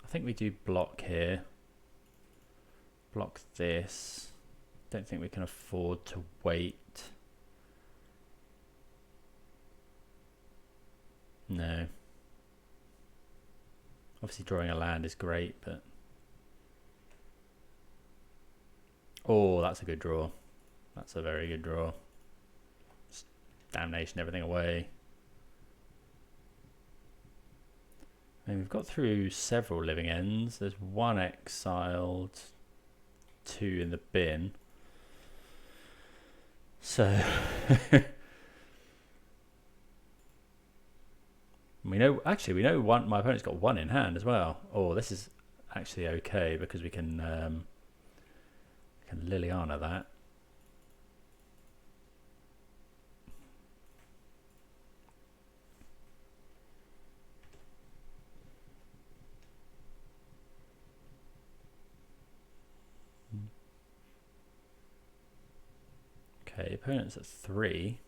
I think we do block here. Block this. Don't think we can afford to wait. No. Obviously drawing a land is great, but... Oh, that's a good draw. That's a very good draw. Damnation, everything away. And we've got through several living ends. There's 1 exiled, 2 in the bin. So we know one. My opponent's got 1 in hand as well. Oh, this is actually okay because we can Liliana that. Okay, opponent's at 3.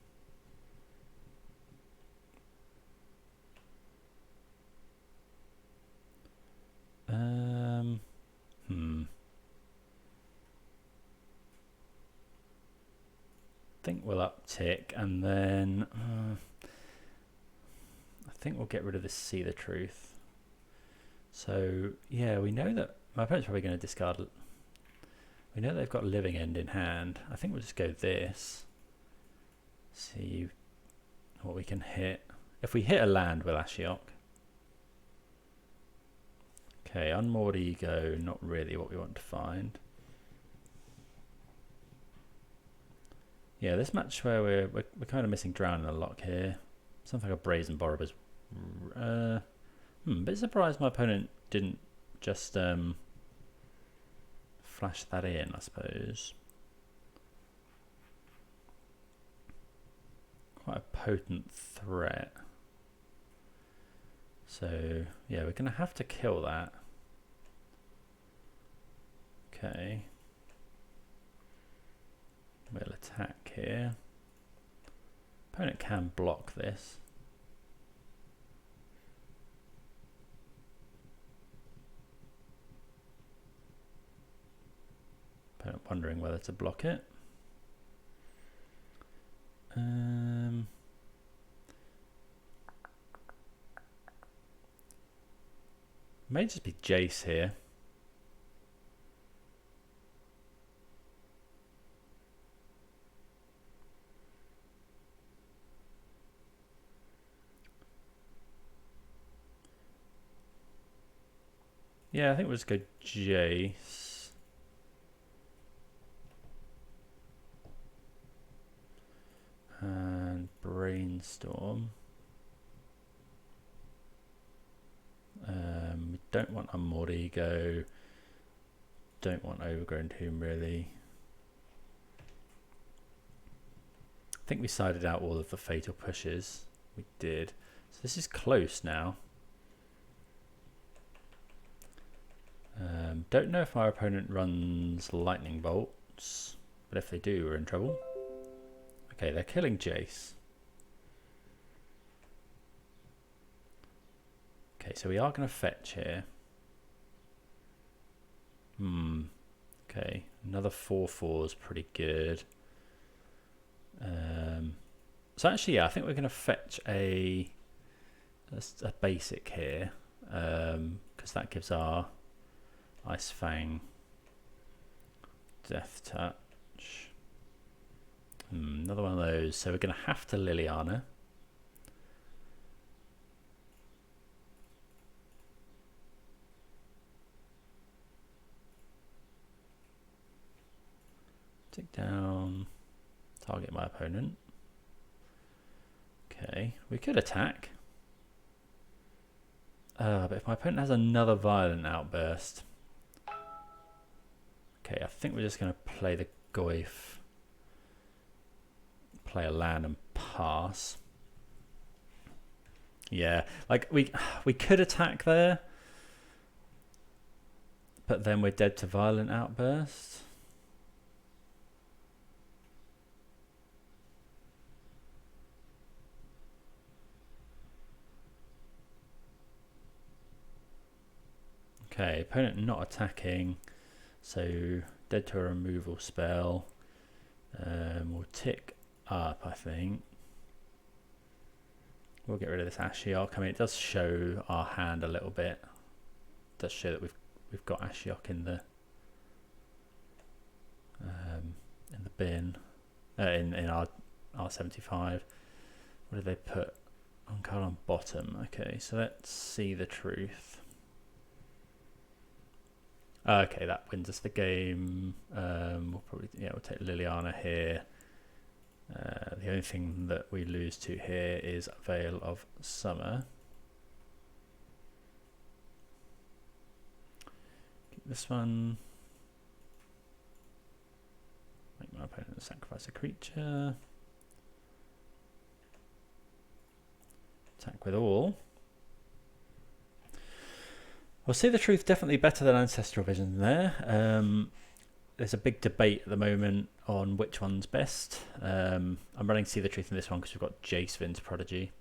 uptick, and then I think we'll get rid of this See the Truth. So yeah, we know that my opponent's probably going to discard. We know they've got Living End in hand. I think we'll just go this. See what we can hit. If we hit a land with Ashiok. Okay, Unmoored Ego, not really what we want to find. Yeah, this match where we're kind of missing Drown in the lock here. Something like a Brazen Borrowers. Bit surprised my opponent didn't just flash that in, I suppose. Quite a potent threat. So yeah, we're going to have to kill that. Okay. We'll attack here. Opponent can block this. Opponent wondering whether to block it. May just be Jace here. Yeah, I think we'll just go Jace. And Brainstorm. We don't want Unmoored Ego. Don't want Overgrown Tomb really. I think we sided out all of the fatal pushes. We did. So this is close now. Don't know if our opponent runs lightning bolts, but if they do, we're in trouble. Okay, they're killing Jace. Okay, so we are going to fetch here. Okay, another 4/4 is pretty good. So actually, yeah, I think we're going to fetch a basic here, because that gives our Ice-Fang Death Touch. Another one of those. So we're going to have to Liliana. Take down, target my opponent. Okay, we could attack. But if my opponent has another Violent Outburst. Okay, I think we're just going to play the Goyf. Play a land and pass. Yeah, like we could attack there. But then we're dead to Violent Outburst. Okay, opponent not attacking, so dead to a removal spell. We'll tick up, I think. We'll get rid of this Ashiok. I mean, it does show our hand a little bit. It does show that we've got Ashiok in the bin, in our R75. What did they put on card on bottom? Okay, so let's See the Truth. Okay, that wins us the game. We'll take Liliana here. The only thing that we lose to here is Veil of Summer. Keep this one. Make my opponent sacrifice a creature. Attack with all. Well, See the Truth definitely better than Ancestral Vision there. There's a big debate at the moment on which one's best. I'm running See the Truth in this one because we've got Jace, Vryn's Prodigy.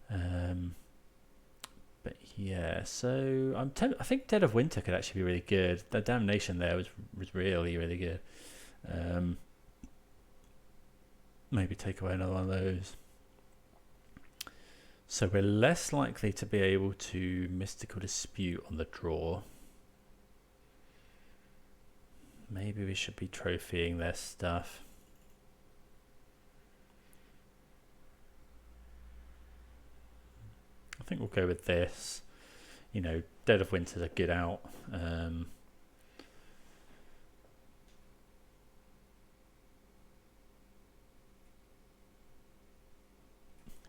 But yeah, so I think Dead of Winter could actually be really good. The Damnation there was really, really good. maybe take away another one of those. So we're less likely to be able to Mystical Dispute on the draw. Maybe we should be trophying their stuff. I think we'll go with this. You know, Dead of Winter's a good out.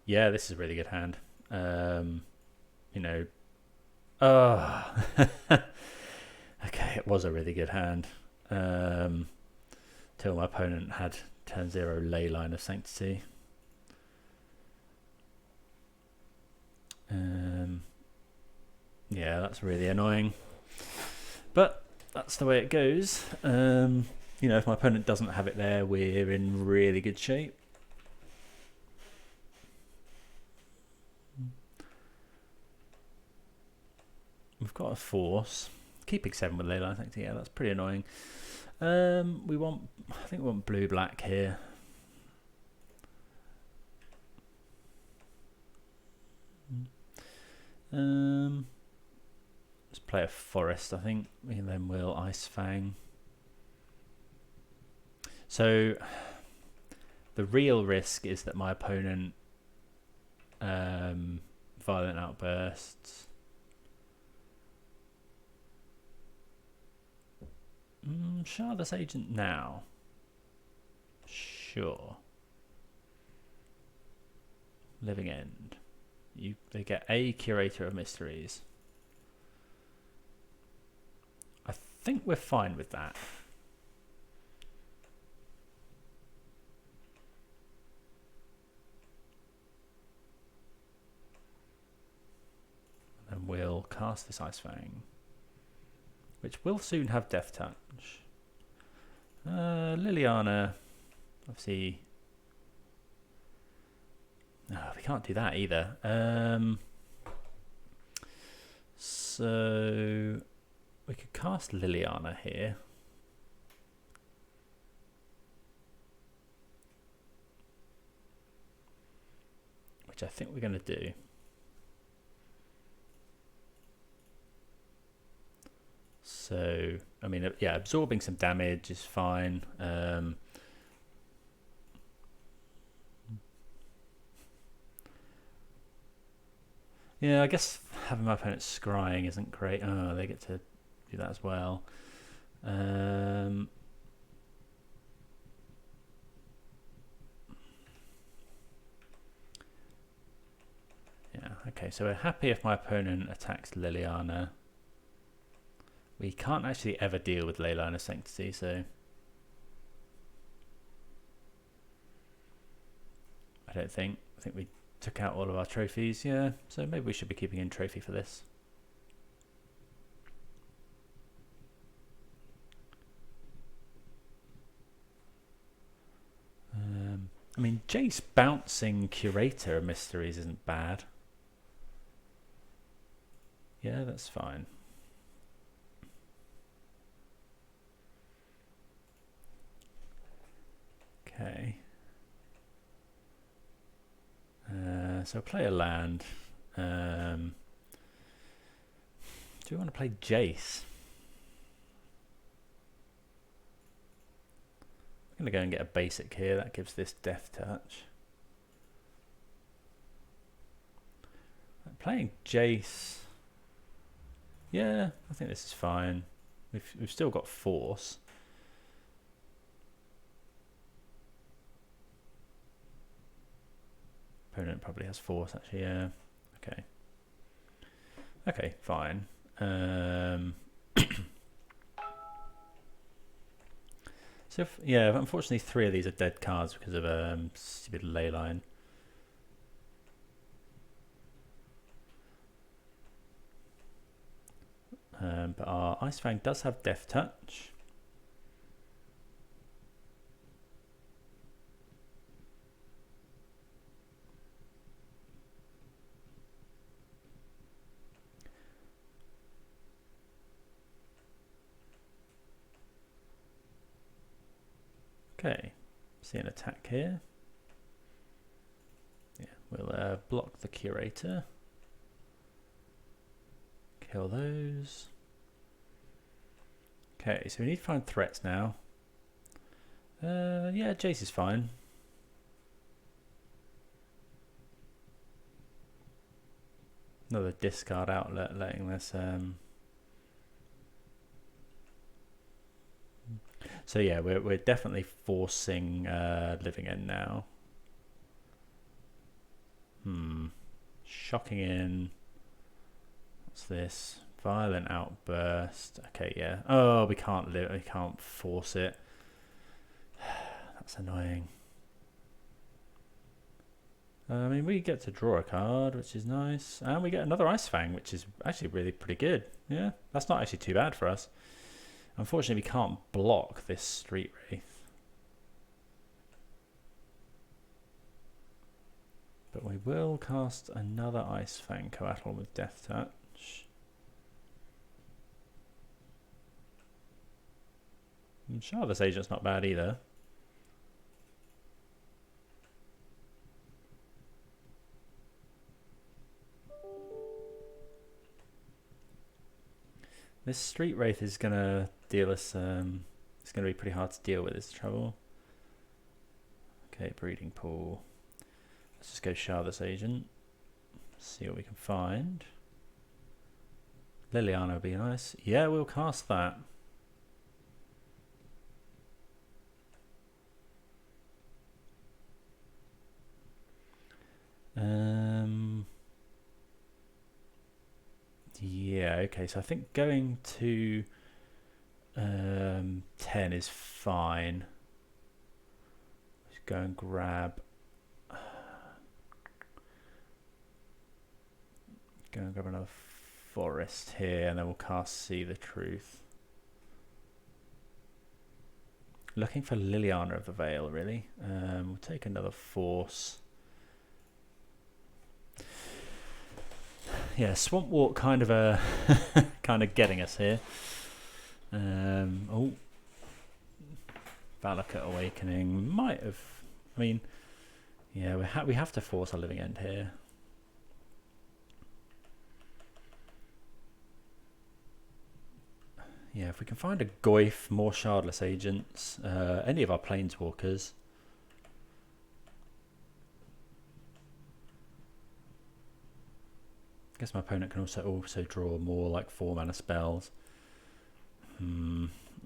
Yeah, this is a really good hand. You know, okay, it was a really good hand. Till my opponent had turn 0 Leyline of Sanctity. Yeah, that's really annoying. But that's the way it goes. You know, if my opponent doesn't have it there, we're in really good shape. We've got a Force. Keeping 7 with Leyline, I think. Yeah, that's pretty annoying. I think we want blue-black here. Let's play a Forest, I think, and then we'll Ice-Fang. So the real risk is that my opponent Violent Outbursts. Shardless Agent now. Sure. Living End. They get a Curator of Mysteries. I think we're fine with that. And we'll cast this Ice-Fang, which will soon have Death Touch. Liliana, obviously. No, we can't do that either. So we could cast Liliana here. Which I think we're going to do. So, I mean, yeah, absorbing some damage is fine. Yeah, I guess having my opponent scrying isn't great. Oh, they get to do that as well. Yeah, okay, so we're happy if my opponent attacks Liliana. We can't actually ever deal with Leyline of Sanctity, so I don't think. I think we took out all of our trophies, yeah. So maybe we should be keeping in trophy for this. I mean, Jace bouncing Curator of Mysteries isn't bad. Yeah, that's fine. Okay. So play a land. Do we want to play Jace? I'm going to go and get a basic here. That gives this Death Touch. Playing Jace. Yeah, I think this is fine. We've still got Force. Opponent probably has Force actually, yeah. Okay. Okay, fine. So yeah, unfortunately 3 of these are dead cards because of stupid Leyline. But our Ice-Fang does have Death Touch. Okay, see an attack here. We'll block the Curator. Kill those. Okay, so we need to find threats now. Yeah, Jace is fine. Another discard outlet, letting this. So yeah, we're definitely forcing Living End now. Shocking in. What's this? Violent Outburst. Okay, yeah. Oh, we can't live. We can't force it. That's annoying. I mean, we get to draw a card, which is nice, and we get another Ice-Fang, which is actually really pretty good. Yeah, that's not actually too bad for us. Unfortunately, we can't block this Street Wraith. But we will cast another Ice-Fang Coatl with Death Touch. And Shardless Agent's not bad either. This Street Wraith is going to deal us, it's going to be pretty hard to deal with this trouble. Okay, Breeding Pool. Let's just go Shardless Agent. See what we can find. Liliana would be nice. Yeah, we'll cast that. Yeah, okay, so I think going to 10 is fine. Let's go and grab another forest here, and then we'll cast See the Truth. Looking for Liliana of the Veil, really. We'll take another Force. Yeah, Swamp Walk kind of kind of getting us here. Oh, Valakut Awakening might have. I mean, yeah, we have to force a Living End here. Yeah, if we can find a Goyf, more Shardless Agents, any of our Planeswalkers. I guess my opponent can also draw more like 4-mana spells.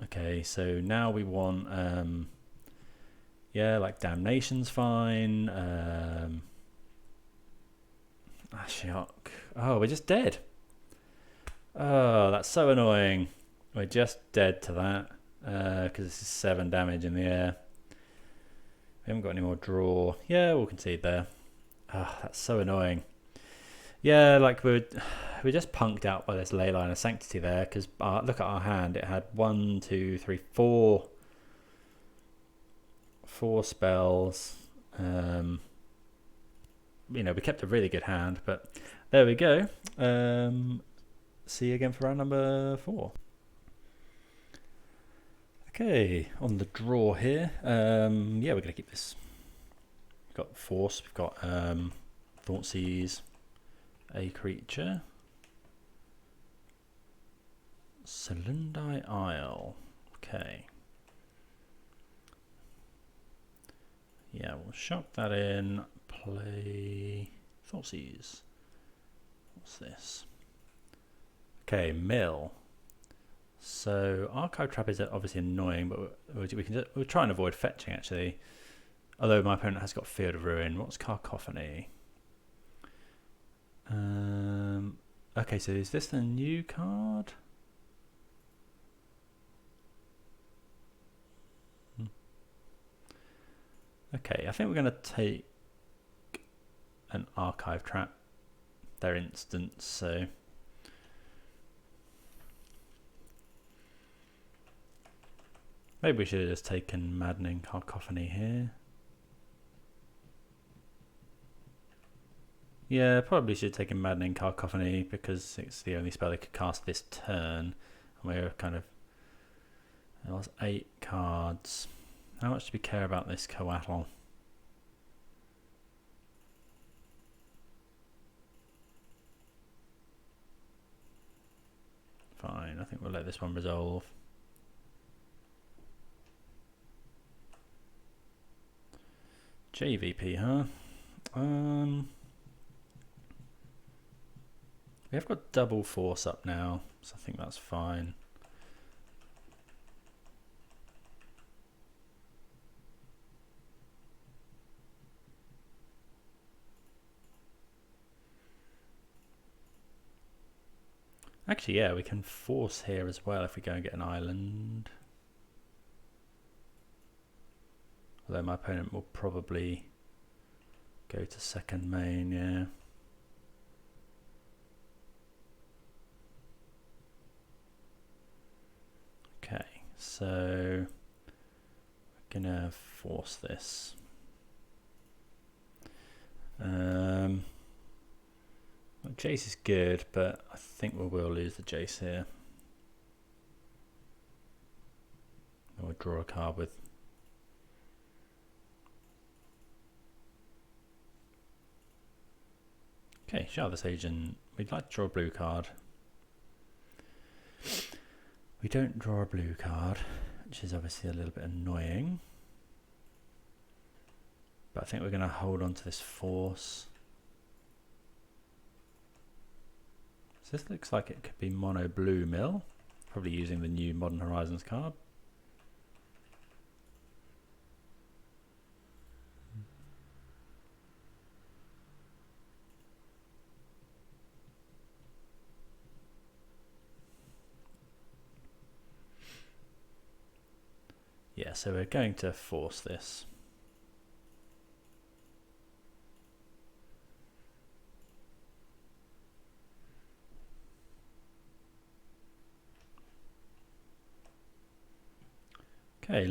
Okay, so now we want yeah, like Damnation's fine. Ashiok. Oh, we're just dead. Oh, that's so annoying. We're just dead to that because this is 7 damage in the air. We haven't got any more draw. Yeah, we'll concede there. Oh, that's so annoying. Yeah, like we're just punked out by this Leyline of Sanctity there, because look at our hand. It had 1, 2, 3, 4 spells. You know, we kept a really good hand, but there we go. See you again for round number 4. Okay, on the draw here. Yeah, we're going to keep this. We've got Force, we've got Thoughtseize, a creature. Selundai Isle. Okay. Yeah, we'll shock that in. Play Thoughtseize. What's this? Okay, mill. So Archive Trap is obviously annoying, but we'll try and avoid fetching actually. Although my opponent has got Field of Ruin. What's Cacophony? Okay, so is this the new card? Okay, I think we're going to take an Archive Trap. Their instance, so maybe we should have just taken Maddening Cacophony here. Yeah, probably should have taken Maddening Cacophony because it's the only spell they could cast this turn. And we're kind of... That was 8 cards. How much do we care about this Coatl? fine. I think we'll let this one resolve. JVP, huh? We have got double force up now, so I think that's fine. Actually, yeah, we can force here as well if we go and get an island. Although my opponent will probably go to second main, yeah. Okay, so we're gonna force this. Well, Jace is good, but I think we will lose the Jace here. And we'll draw a card with. Okay, Shardless Agent. We'd like to draw a blue card. We don't draw a blue card, which is obviously a little bit annoying. But I think we're going to hold on to this force. So this looks like it could be mono blue mill, probably using the new Modern Horizons card. Yeah, so we're going to force this. Okay,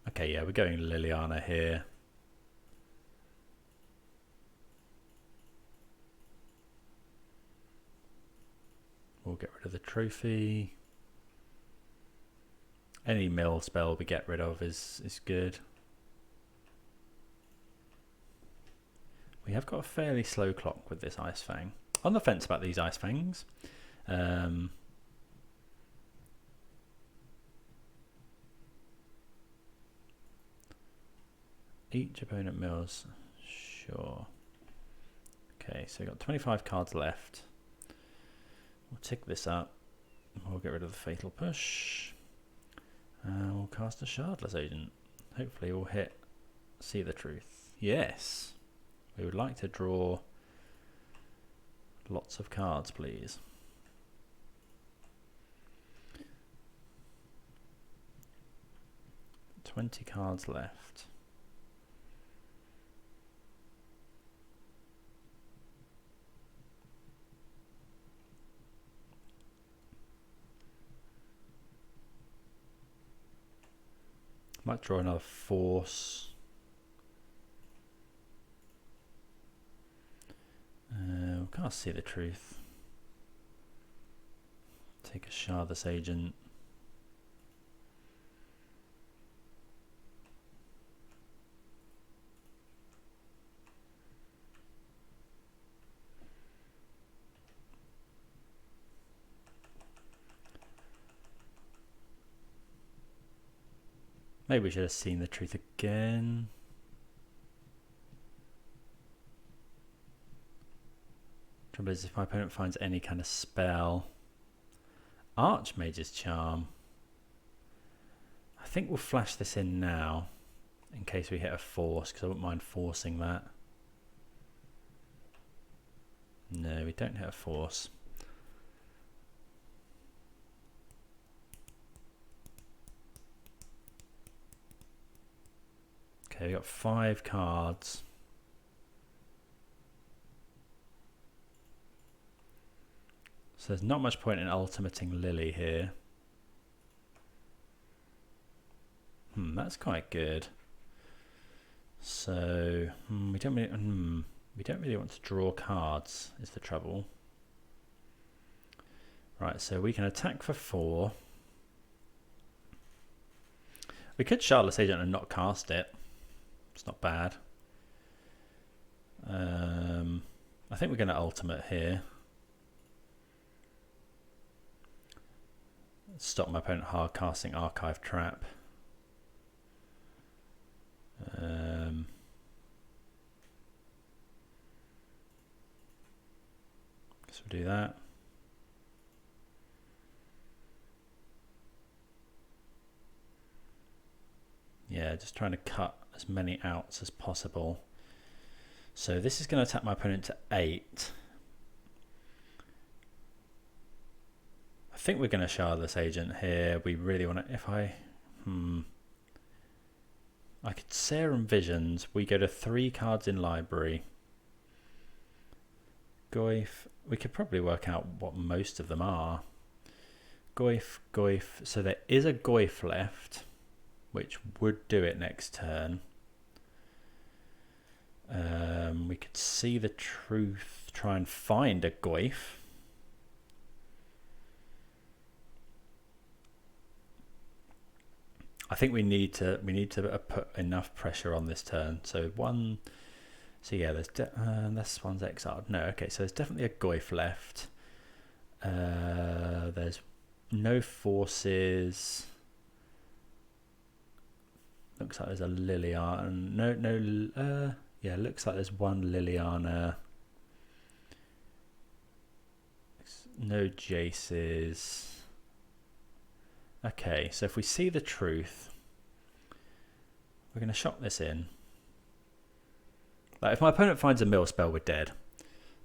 okay, yeah, we're going Liliana here. We'll get rid of the trophy. Any mill spell we get rid of is good. We have got a fairly slow clock with this Ice-Fang. On the fence about these Ice-Fangs. Each opponent mills. Sure. Okay, so we've got 25 cards left. We'll tick this up. We'll get rid of the Fatal Push. We'll cast a Shardless Agent. Hopefully we'll hit See the Truth. Yes. We would like to draw lots of cards, please. $20 cards left. Might draw another force. We can't See the Truth. Take a Shardless Agent. Maybe we should have seen the truth again. Trouble is, if my opponent finds any kind of spell. Archmage's Charm. I think we'll flash this in now, in case we hit a force, because I wouldn't mind forcing that. No, we don't hit a force. Okay, we got 5 cards. So there's not much point in ultimating Lily here. That's quite good. So we don't really want to draw cards, is the trouble. Right, so we can attack for 4. We could Shardless Agent and not cast it. It's not bad. I think we're going to ultimate here. stop my opponent hard casting Archive Trap. So we'll do that. Yeah, just trying to cut as many outs as possible. So this is going to attack my opponent to 8. I think we're going to Shardless Agent here. We really want to, if I could Serum Visions. We go to 3 cards in library. Goyf, we could probably work out what most of them are. Goyf, so there is a Goyf left, which would do it next turn. We could see the truth, try and find a Goyf. I think we need to put enough pressure on this turn. So yeah, this one's exiled. No, okay, so there's definitely a Goyf left. There's no forces. Looks like there's a Liliana. Yeah, looks like there's one Liliana. No Jaces. Okay, so if we see the truth, we're going to shot this in. Like if my opponent finds a mill spell, we're dead.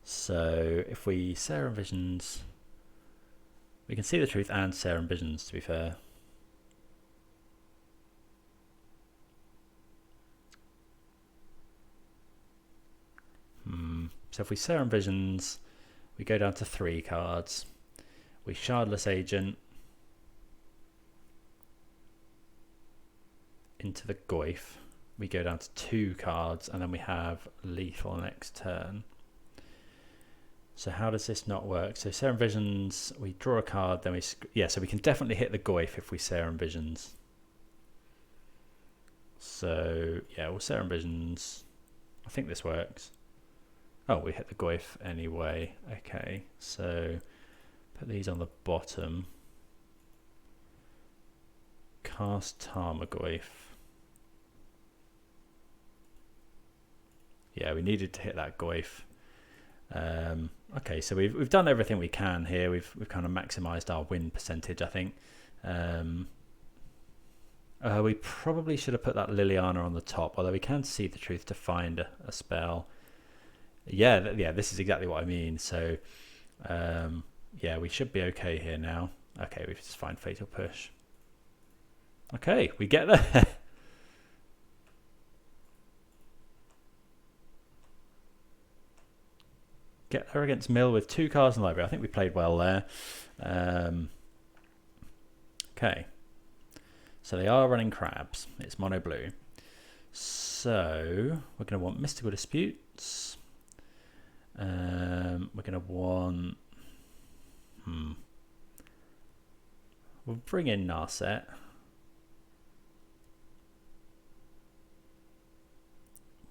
So if we Serum Visions, we can see the truth and Serum Visions, to be fair. So if we Serum Visions, we go down to 3 cards. We Shardless Agent into the Goyf. We go down to 2 cards, and then we have lethal next turn. So how does this not work? So Serum Visions, we draw a card, then so we can definitely hit the Goyf if we Serum Visions. So yeah, we'll Serum Visions. I think this works. Oh, we hit the Goyf anyway. Okay, so put these on the bottom. Cast Tarmogoyf. Yeah, we needed to hit that Goyf. Okay, so we've done everything we can here. We've kind of maximised our win percentage, I think. We probably should have put that Liliana on the top, although we can see the truth to find a spell. Yeah, this is exactly what I mean. So, yeah, we should be okay here now. Okay, we just find Fatal Push. Okay, we get there. Get her against Mill with 2 cards in the library. I think we played well there. Okay. So they are running crabs. It's mono blue. So we're going to want Mystical Disputes. We're going to want... We'll bring in Narset.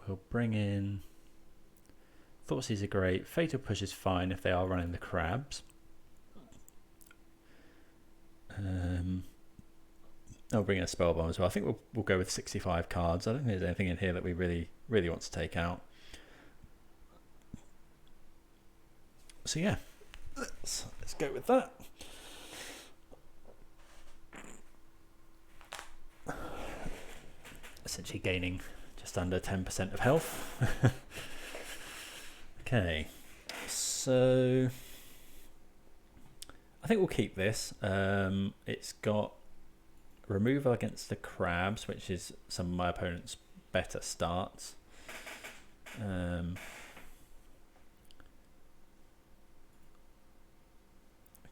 We'll bring in... Thoughtseize are great. Fatal Push is fine if they are running the crabs. I'll bring in a Spellbomb as well. I think we'll go with 65 cards. I don't think there's anything in here that we really want to take out. So yeah, let's go with that. Essentially gaining just under 10% of health. Okay, so I think we'll keep this. It's got removal against the crabs, which is some of my opponent's better starts.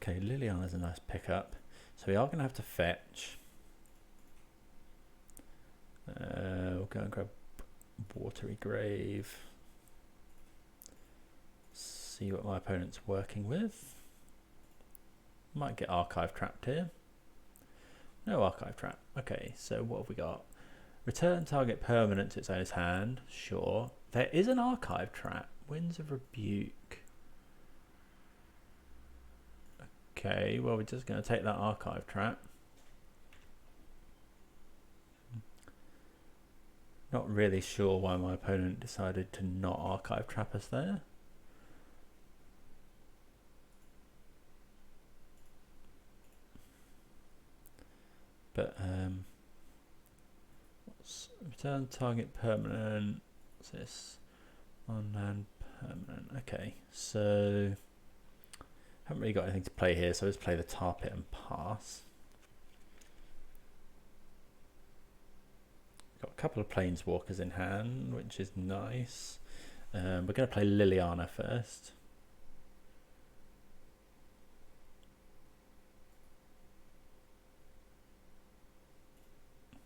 Okay, Liliana's a nice pickup. So we are going to have to fetch. We'll go and grab Watery Grave. See what my opponent's working with. Might get Archive trapped here. No Archive trap. Okay, so what have we got? Return target permanent to its owner's hand. Sure. There is an Archive trap. Winds of Rebuke. Okay, well, we're just going to take that archive trap. Not really sure why my opponent decided to not archive trap us there. But return target permanent. What's this? On land permanent. Okay, so haven't really got anything to play here, so let's play the tar pit and pass. Got a couple of planeswalkers in hand, which is nice. We're going to play Liliana first.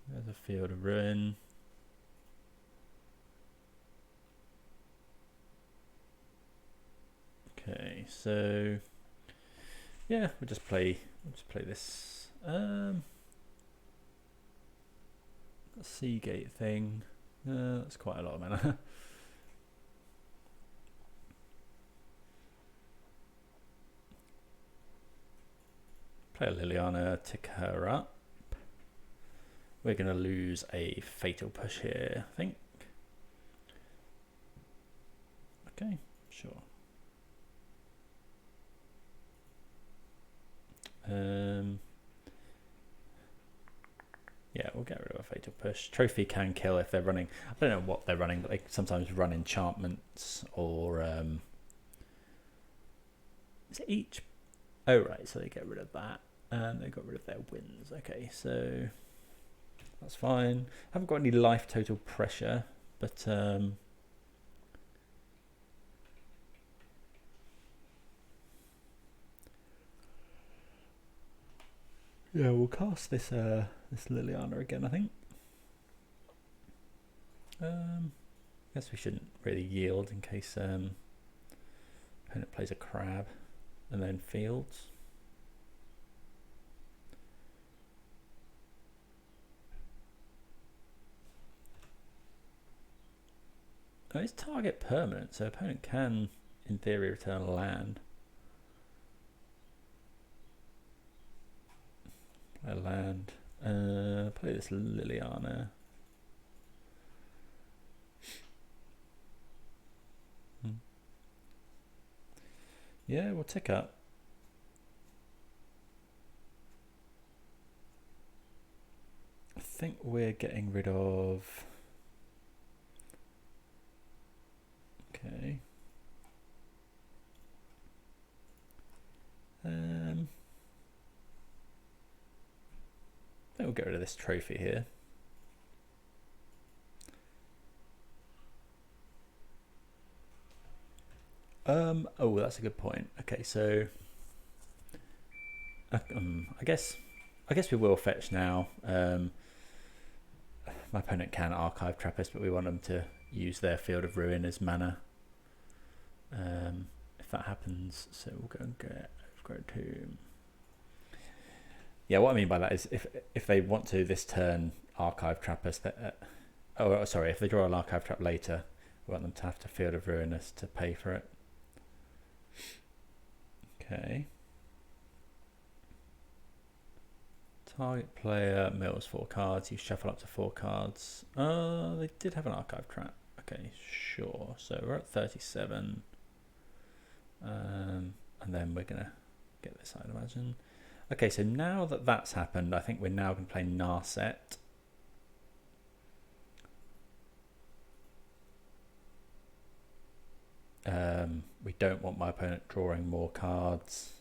There's a Field of Ruin. Okay, so yeah, we'll just play this Seagate thing. That's quite a lot of mana. Play a Liliana, tick her up. We're going to lose a Fatal Push here, I think. Okay, sure. Yeah, we'll get rid of a Fatal Push. Trophy can kill if they're running. I don't know what they're running, but they sometimes run enchantments or is it each? Oh right, so they get rid of that and they got rid of their wins. Okay, so that's fine. Haven't got any life total pressure, but yeah, we'll cast this this Liliana again, I think. Guess we shouldn't really yield in case opponent plays a crab and then fields. Oh, it's target permanent, so opponent can, in theory, return a land. Play a land. Play this Liliana. Yeah, we'll tick up. I think we're getting rid of... Okay. I think we'll get rid of this trophy here. Oh, that's a good point. Okay, so I guess we will fetch now. My opponent can archive trap us, but we want them to use their Field of Ruin as mana. If that happens, so we'll go and get Overgrown Tomb. Yeah, what I mean by that is if they want to this turn archive trap us, oh sorry, if they draw an archive trap later, we want them to have to Field of Ruin us to pay for it. Okay. Target player mills 4 cards. You shuffle up to 4 cards. They did have an archive trap. Okay, sure. So we're at 37. And then we're gonna get this, I'd imagine. Okay, so now that that's happened, I think we're now going to play Narset. We don't want my opponent drawing more cards.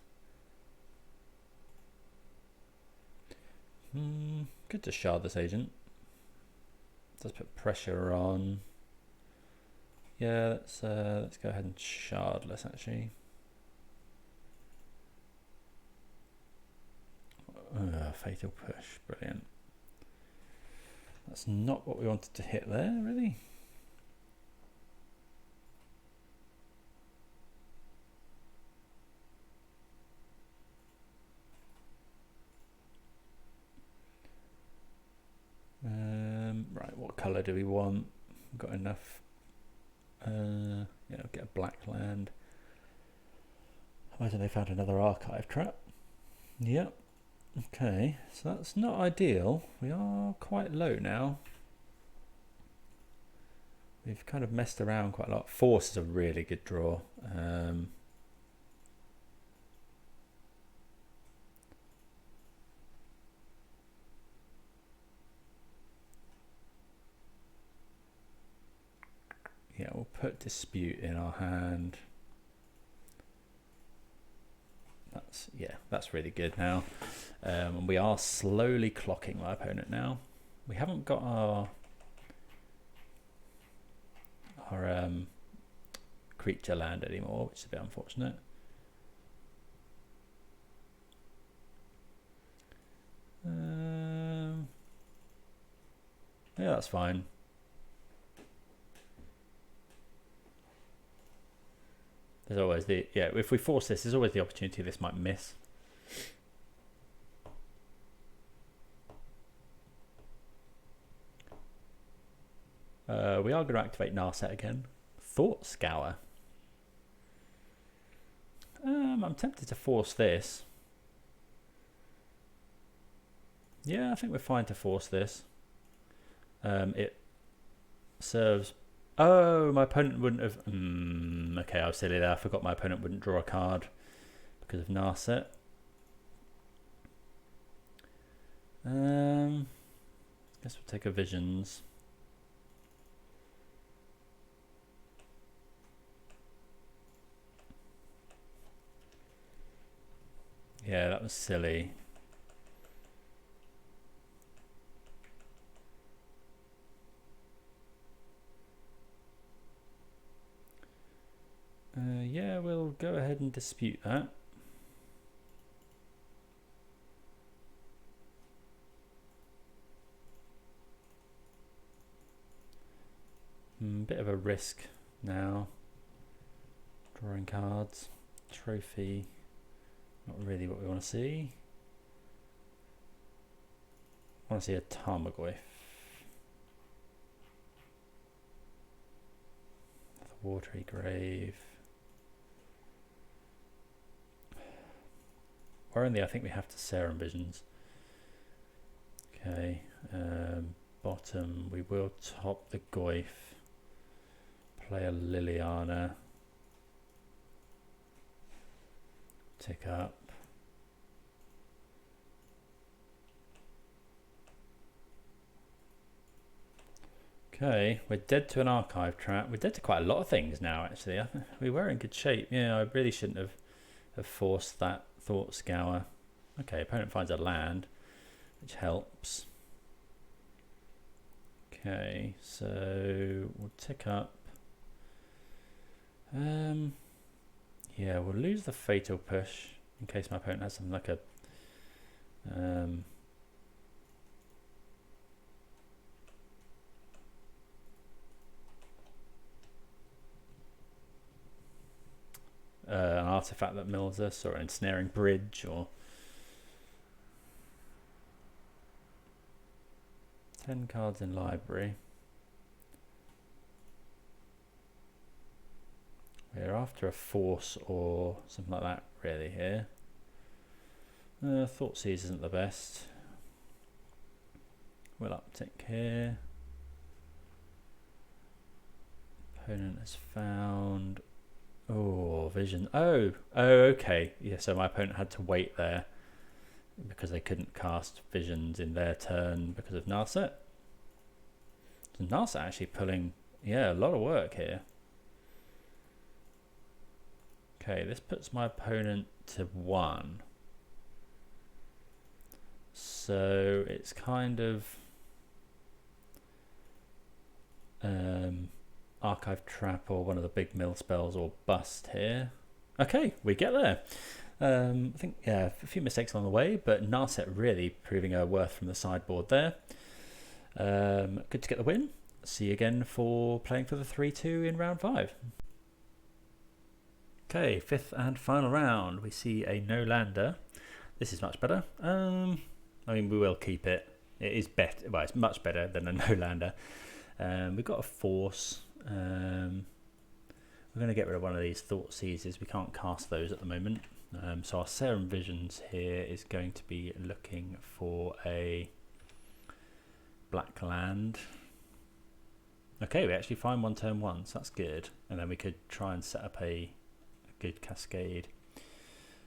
Good to Shardless Agent. Does put pressure on. Yeah, let's go ahead and Shardless actually. Fatal Push, brilliant. That's not what we wanted to hit there, really. Right, what colour do we want? We've got enough. Yeah, I'll get a black land. I imagine they found another archive trap. Yep. Okay, so that's not ideal. We are quite low now. We've kind of messed around quite a lot. Force is a really good draw. Yeah, we'll put Dispute in our hand. That's really good now. And we are slowly clocking my opponent now. We haven't got our creature land anymore, which is a bit unfortunate. Yeah, that's fine. There's always if we force this, there's always the opportunity this might miss. We are going to activate Narset again. Thought Scour. I'm tempted to force this. Yeah, I think we're fine to force this. It serves... Oh, my opponent wouldn't have... okay, I was silly there. I forgot my opponent wouldn't draw a card because of Narset. Guess we'll take a Visions. Yeah, that was silly. Yeah, we'll go ahead and dispute that. Bit of a risk now. Drawing cards. Trophy. Not really what we want to see. I want to see a Tarmogoyf. The Watery Grave. Or only I think we have to Serum Visions. Okay. Bottom, we will top the Goyf. Play a Liliana. Tick up. Okay, we're dead to an archive trap. We're dead to quite a lot of things now, actually. We were in good shape. Yeah, I really shouldn't have forced that Thought Scour. Okay, opponent finds a land, which helps. Okay, so we'll tick up. Yeah, we'll lose the Fatal Push in case my opponent has something like a an artifact that mills us, or an ensnaring bridge, or 10 cards in library. We're after a force or something like that really here. Thoughtseize isn't the best. We'll uptick here. Opponent has found... Oh, Vision. Oh, okay. Yeah, so my opponent had to wait there because they couldn't cast Visions in their turn because of Narset. So Narset actually pulling, yeah, a lot of work here. Okay, this puts my opponent to 1. So it's kind of Archive Trap or one of the big mill spells or bust here. Okay, we get there. I think, yeah, a few mistakes along the way, but Narset really proving her worth from the sideboard there. Good to get the win. See you again for playing for the 3-2 in round 5. Okay, 5th and final round. We see a no-lander. This is much better. I mean, we will keep it. It is better. Well, it's much better than a no-lander. We've got a force. We're going to get rid of one of these Thoughtseizes. We can't cast those at the moment. So our Serum Visions here is going to be looking for a black land. Okay, we actually find one turn one, so that's good. And then we could try and set up a good cascade.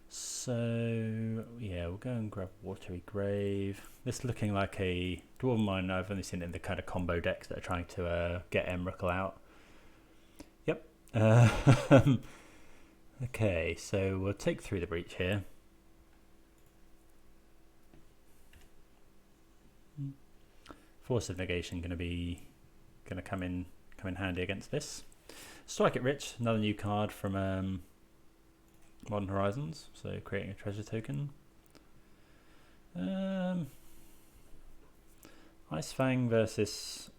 So yeah, we'll go and grab Watery Grave. This looking like a Dwarven Mine. I've only seen it in the kind of combo decks that are trying to get Emrakul out. Yep. Okay, so we'll take through the breach here. Force of Negation going to come in handy against this. Strike It Rich, another new card from Modern Horizons, so creating a treasure token. Ice-Fang versus,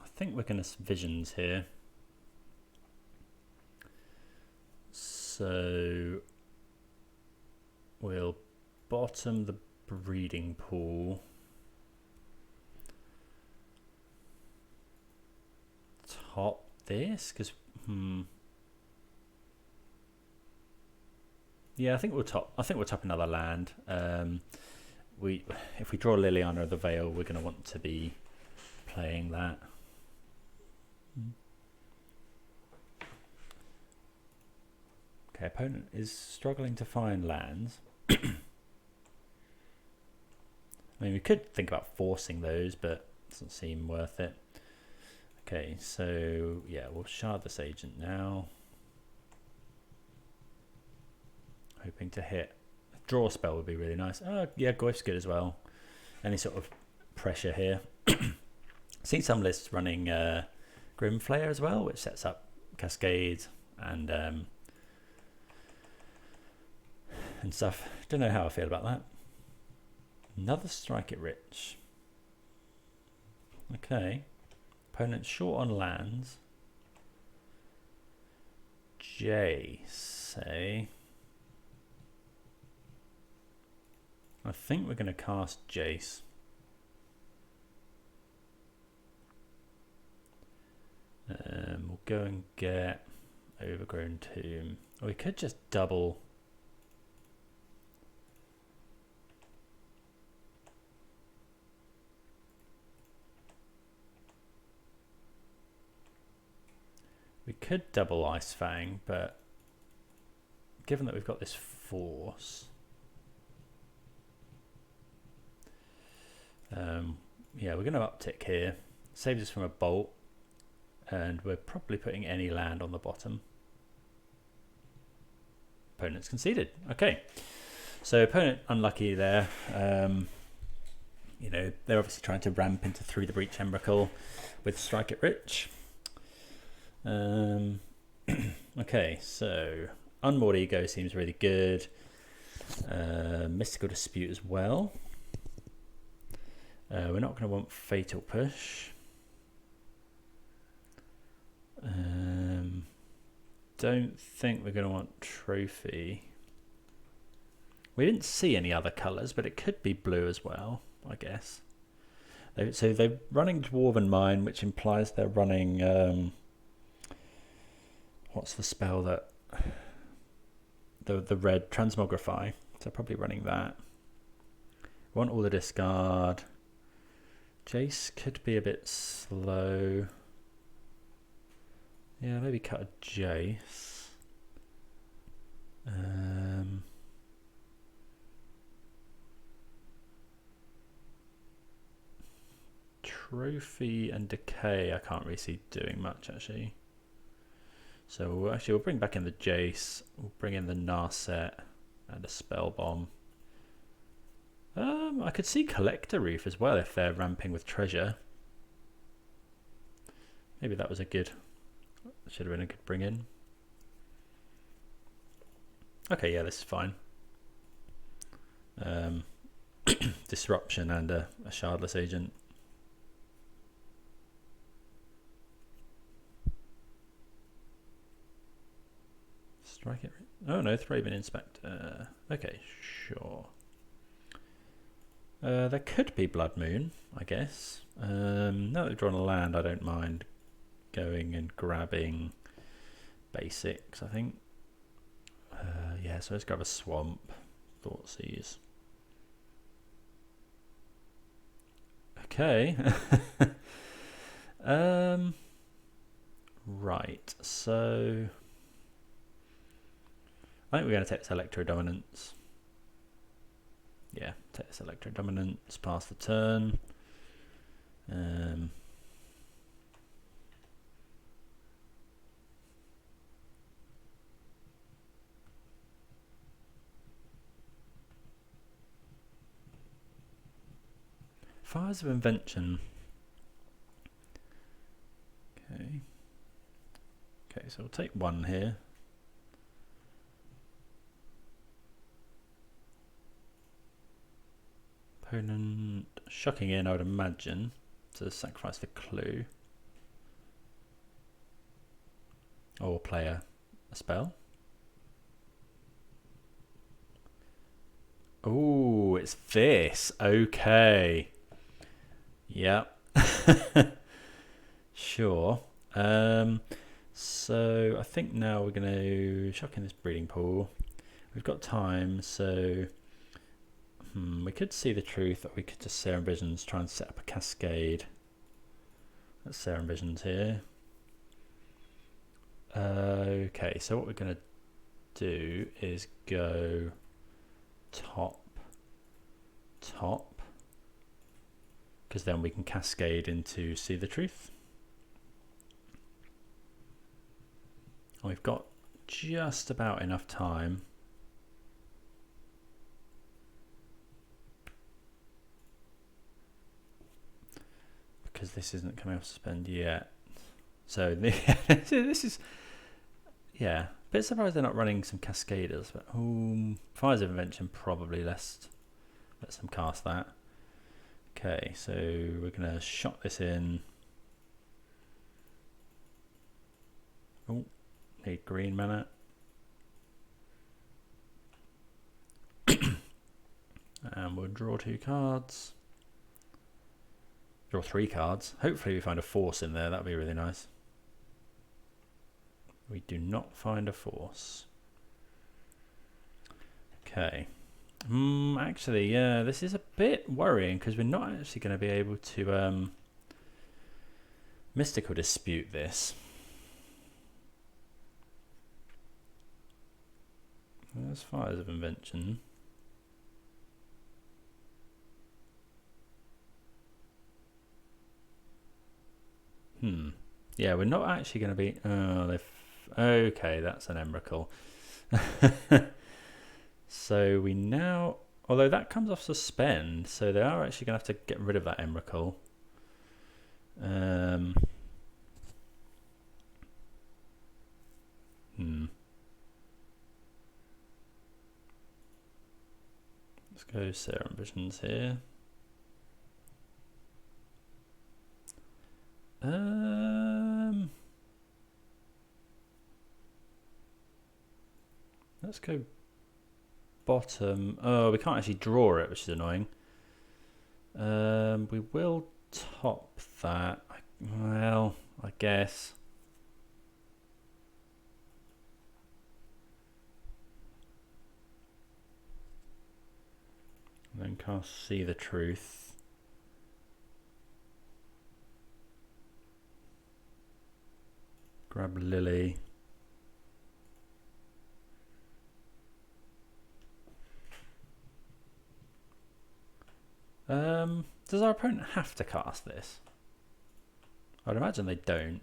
I think we're going to Visions here. So we'll bottom the breeding pool. Top this, because yeah, I think we'll top another land. If we draw Liliana of the Veil, we're going to want to be playing that. Okay, opponent is struggling to find lands. I mean, we could think about forcing those, but it doesn't seem worth it. Okay, so yeah, we'll Shardless Agent now. Hoping to hit. A draw spell would be really nice. Oh, yeah, Goyf's good as well. Any sort of pressure here. Seen some lists running Grimflayer as well, which sets up cascades and stuff. Don't know how I feel about that. Another Strike It Rich. Okay. Opponent short on lands. Jace, eh? I think we're going to cast Jace. We'll go and get Overgrown Tomb. Or we could just double. We could double Ice-Fang, but given that we've got this force, yeah, we're going to uptick here. Saves us from a bolt, and we're probably putting any land on the bottom. Opponent's conceded. Okay, so opponent unlucky there. You know, they're obviously trying to ramp into Through the Breach Emrakul with Strike It Rich. Okay, so Unmoored Ego seems really good. Mystical Dispute as well. We're not going to want Fatal Push. Don't think we're going to want Trophy. We didn't see any other colours, but it could be blue as well, I guess. So they're running Dwarven Mine, which implies they're running... what's the spell that... The red Transmogrify. So probably running that. We want all the discard. Jace could be a bit slow. Yeah, maybe cut a Jace. Trophy and Decay I can't really see doing much actually. So we'll bring back in the Jace, we'll bring in the Narset and a Spellbomb. I could see Collector Ouphe as well if they're ramping with treasure. Maybe that was a good, should have been a good bring in. Okay, yeah, this is fine. Disruption and a Shardless Agent. Strike it. Oh no, Thraben Inspector. Okay, sure. There could be Blood Moon, I guess. Now that we've drawn a land, I don't mind going and grabbing basics, I think. Yeah, so let's grab a swamp. Thoughtseize. Okay. Right, so I think we're going to take this Electro Dominance. Yeah, take this Electro Dominance, pass the turn. Fires of Invention. Okay. Okay, so we'll take one here. Opponent shocking in, I would imagine, to sacrifice the clue. Or play a spell. Oh, it's this. Okay. Yep. Sure. So I think now we're going to shock in this breeding pool. We've got time, so we could see the truth, or we could just Serum Visions, try and set up a cascade. Let's Serum Visions here. Okay, so what we're going to do is go top, because then we can cascade into See the Truth. And we've got just about enough time. Because this isn't coming off suspend yet. So this is, yeah, a bit surprised they're not running some Cascaders. But Fires of Invention, probably let's let them cast that. Okay, so we're going to shot this in. Oh, need green mana. And we'll draw 2 cards. Draw 3 cards. Hopefully we find a Force in there. That'd be really nice. We do not find a Force. Okay. Actually, yeah, this is a bit worrying because we're not actually going to be able to Mystical Dispute this. There's Fires of Invention. Yeah, we're not actually going to be... okay, that's an Emrakul. So we now... Although that comes off suspend, so they are actually going to have to get rid of that Emrakul. Let's go Serum Visions here. Let's go bottom. Oh, we can't actually draw it, which is annoying. We will top that. Well, I guess. And then cast See the Truth. Grab Lily. Does our opponent have to cast this? I'd imagine they don't.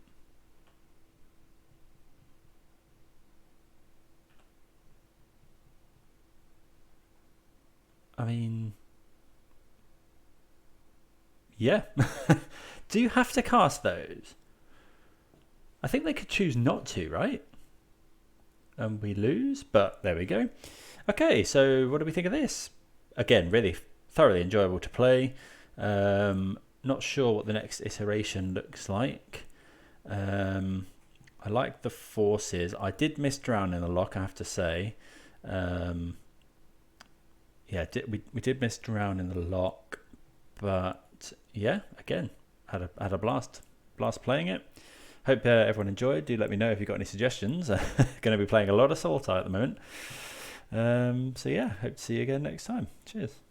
I mean, yeah. Do you have to cast those? I think they could choose not to, right? And we lose, but there we go. Okay, so what do we think of this? Again, really thoroughly enjoyable to play. Not sure what the next iteration looks like. I like the Forces. I did miss Drown in the lock, I have to say. Yeah, we did miss Drown in the lock, but yeah, again, had a blast playing it. Hope everyone enjoyed. Do let me know if you've got any suggestions. Going to be playing a lot of Sultai at the moment. So yeah, hope to see you again next time. Cheers.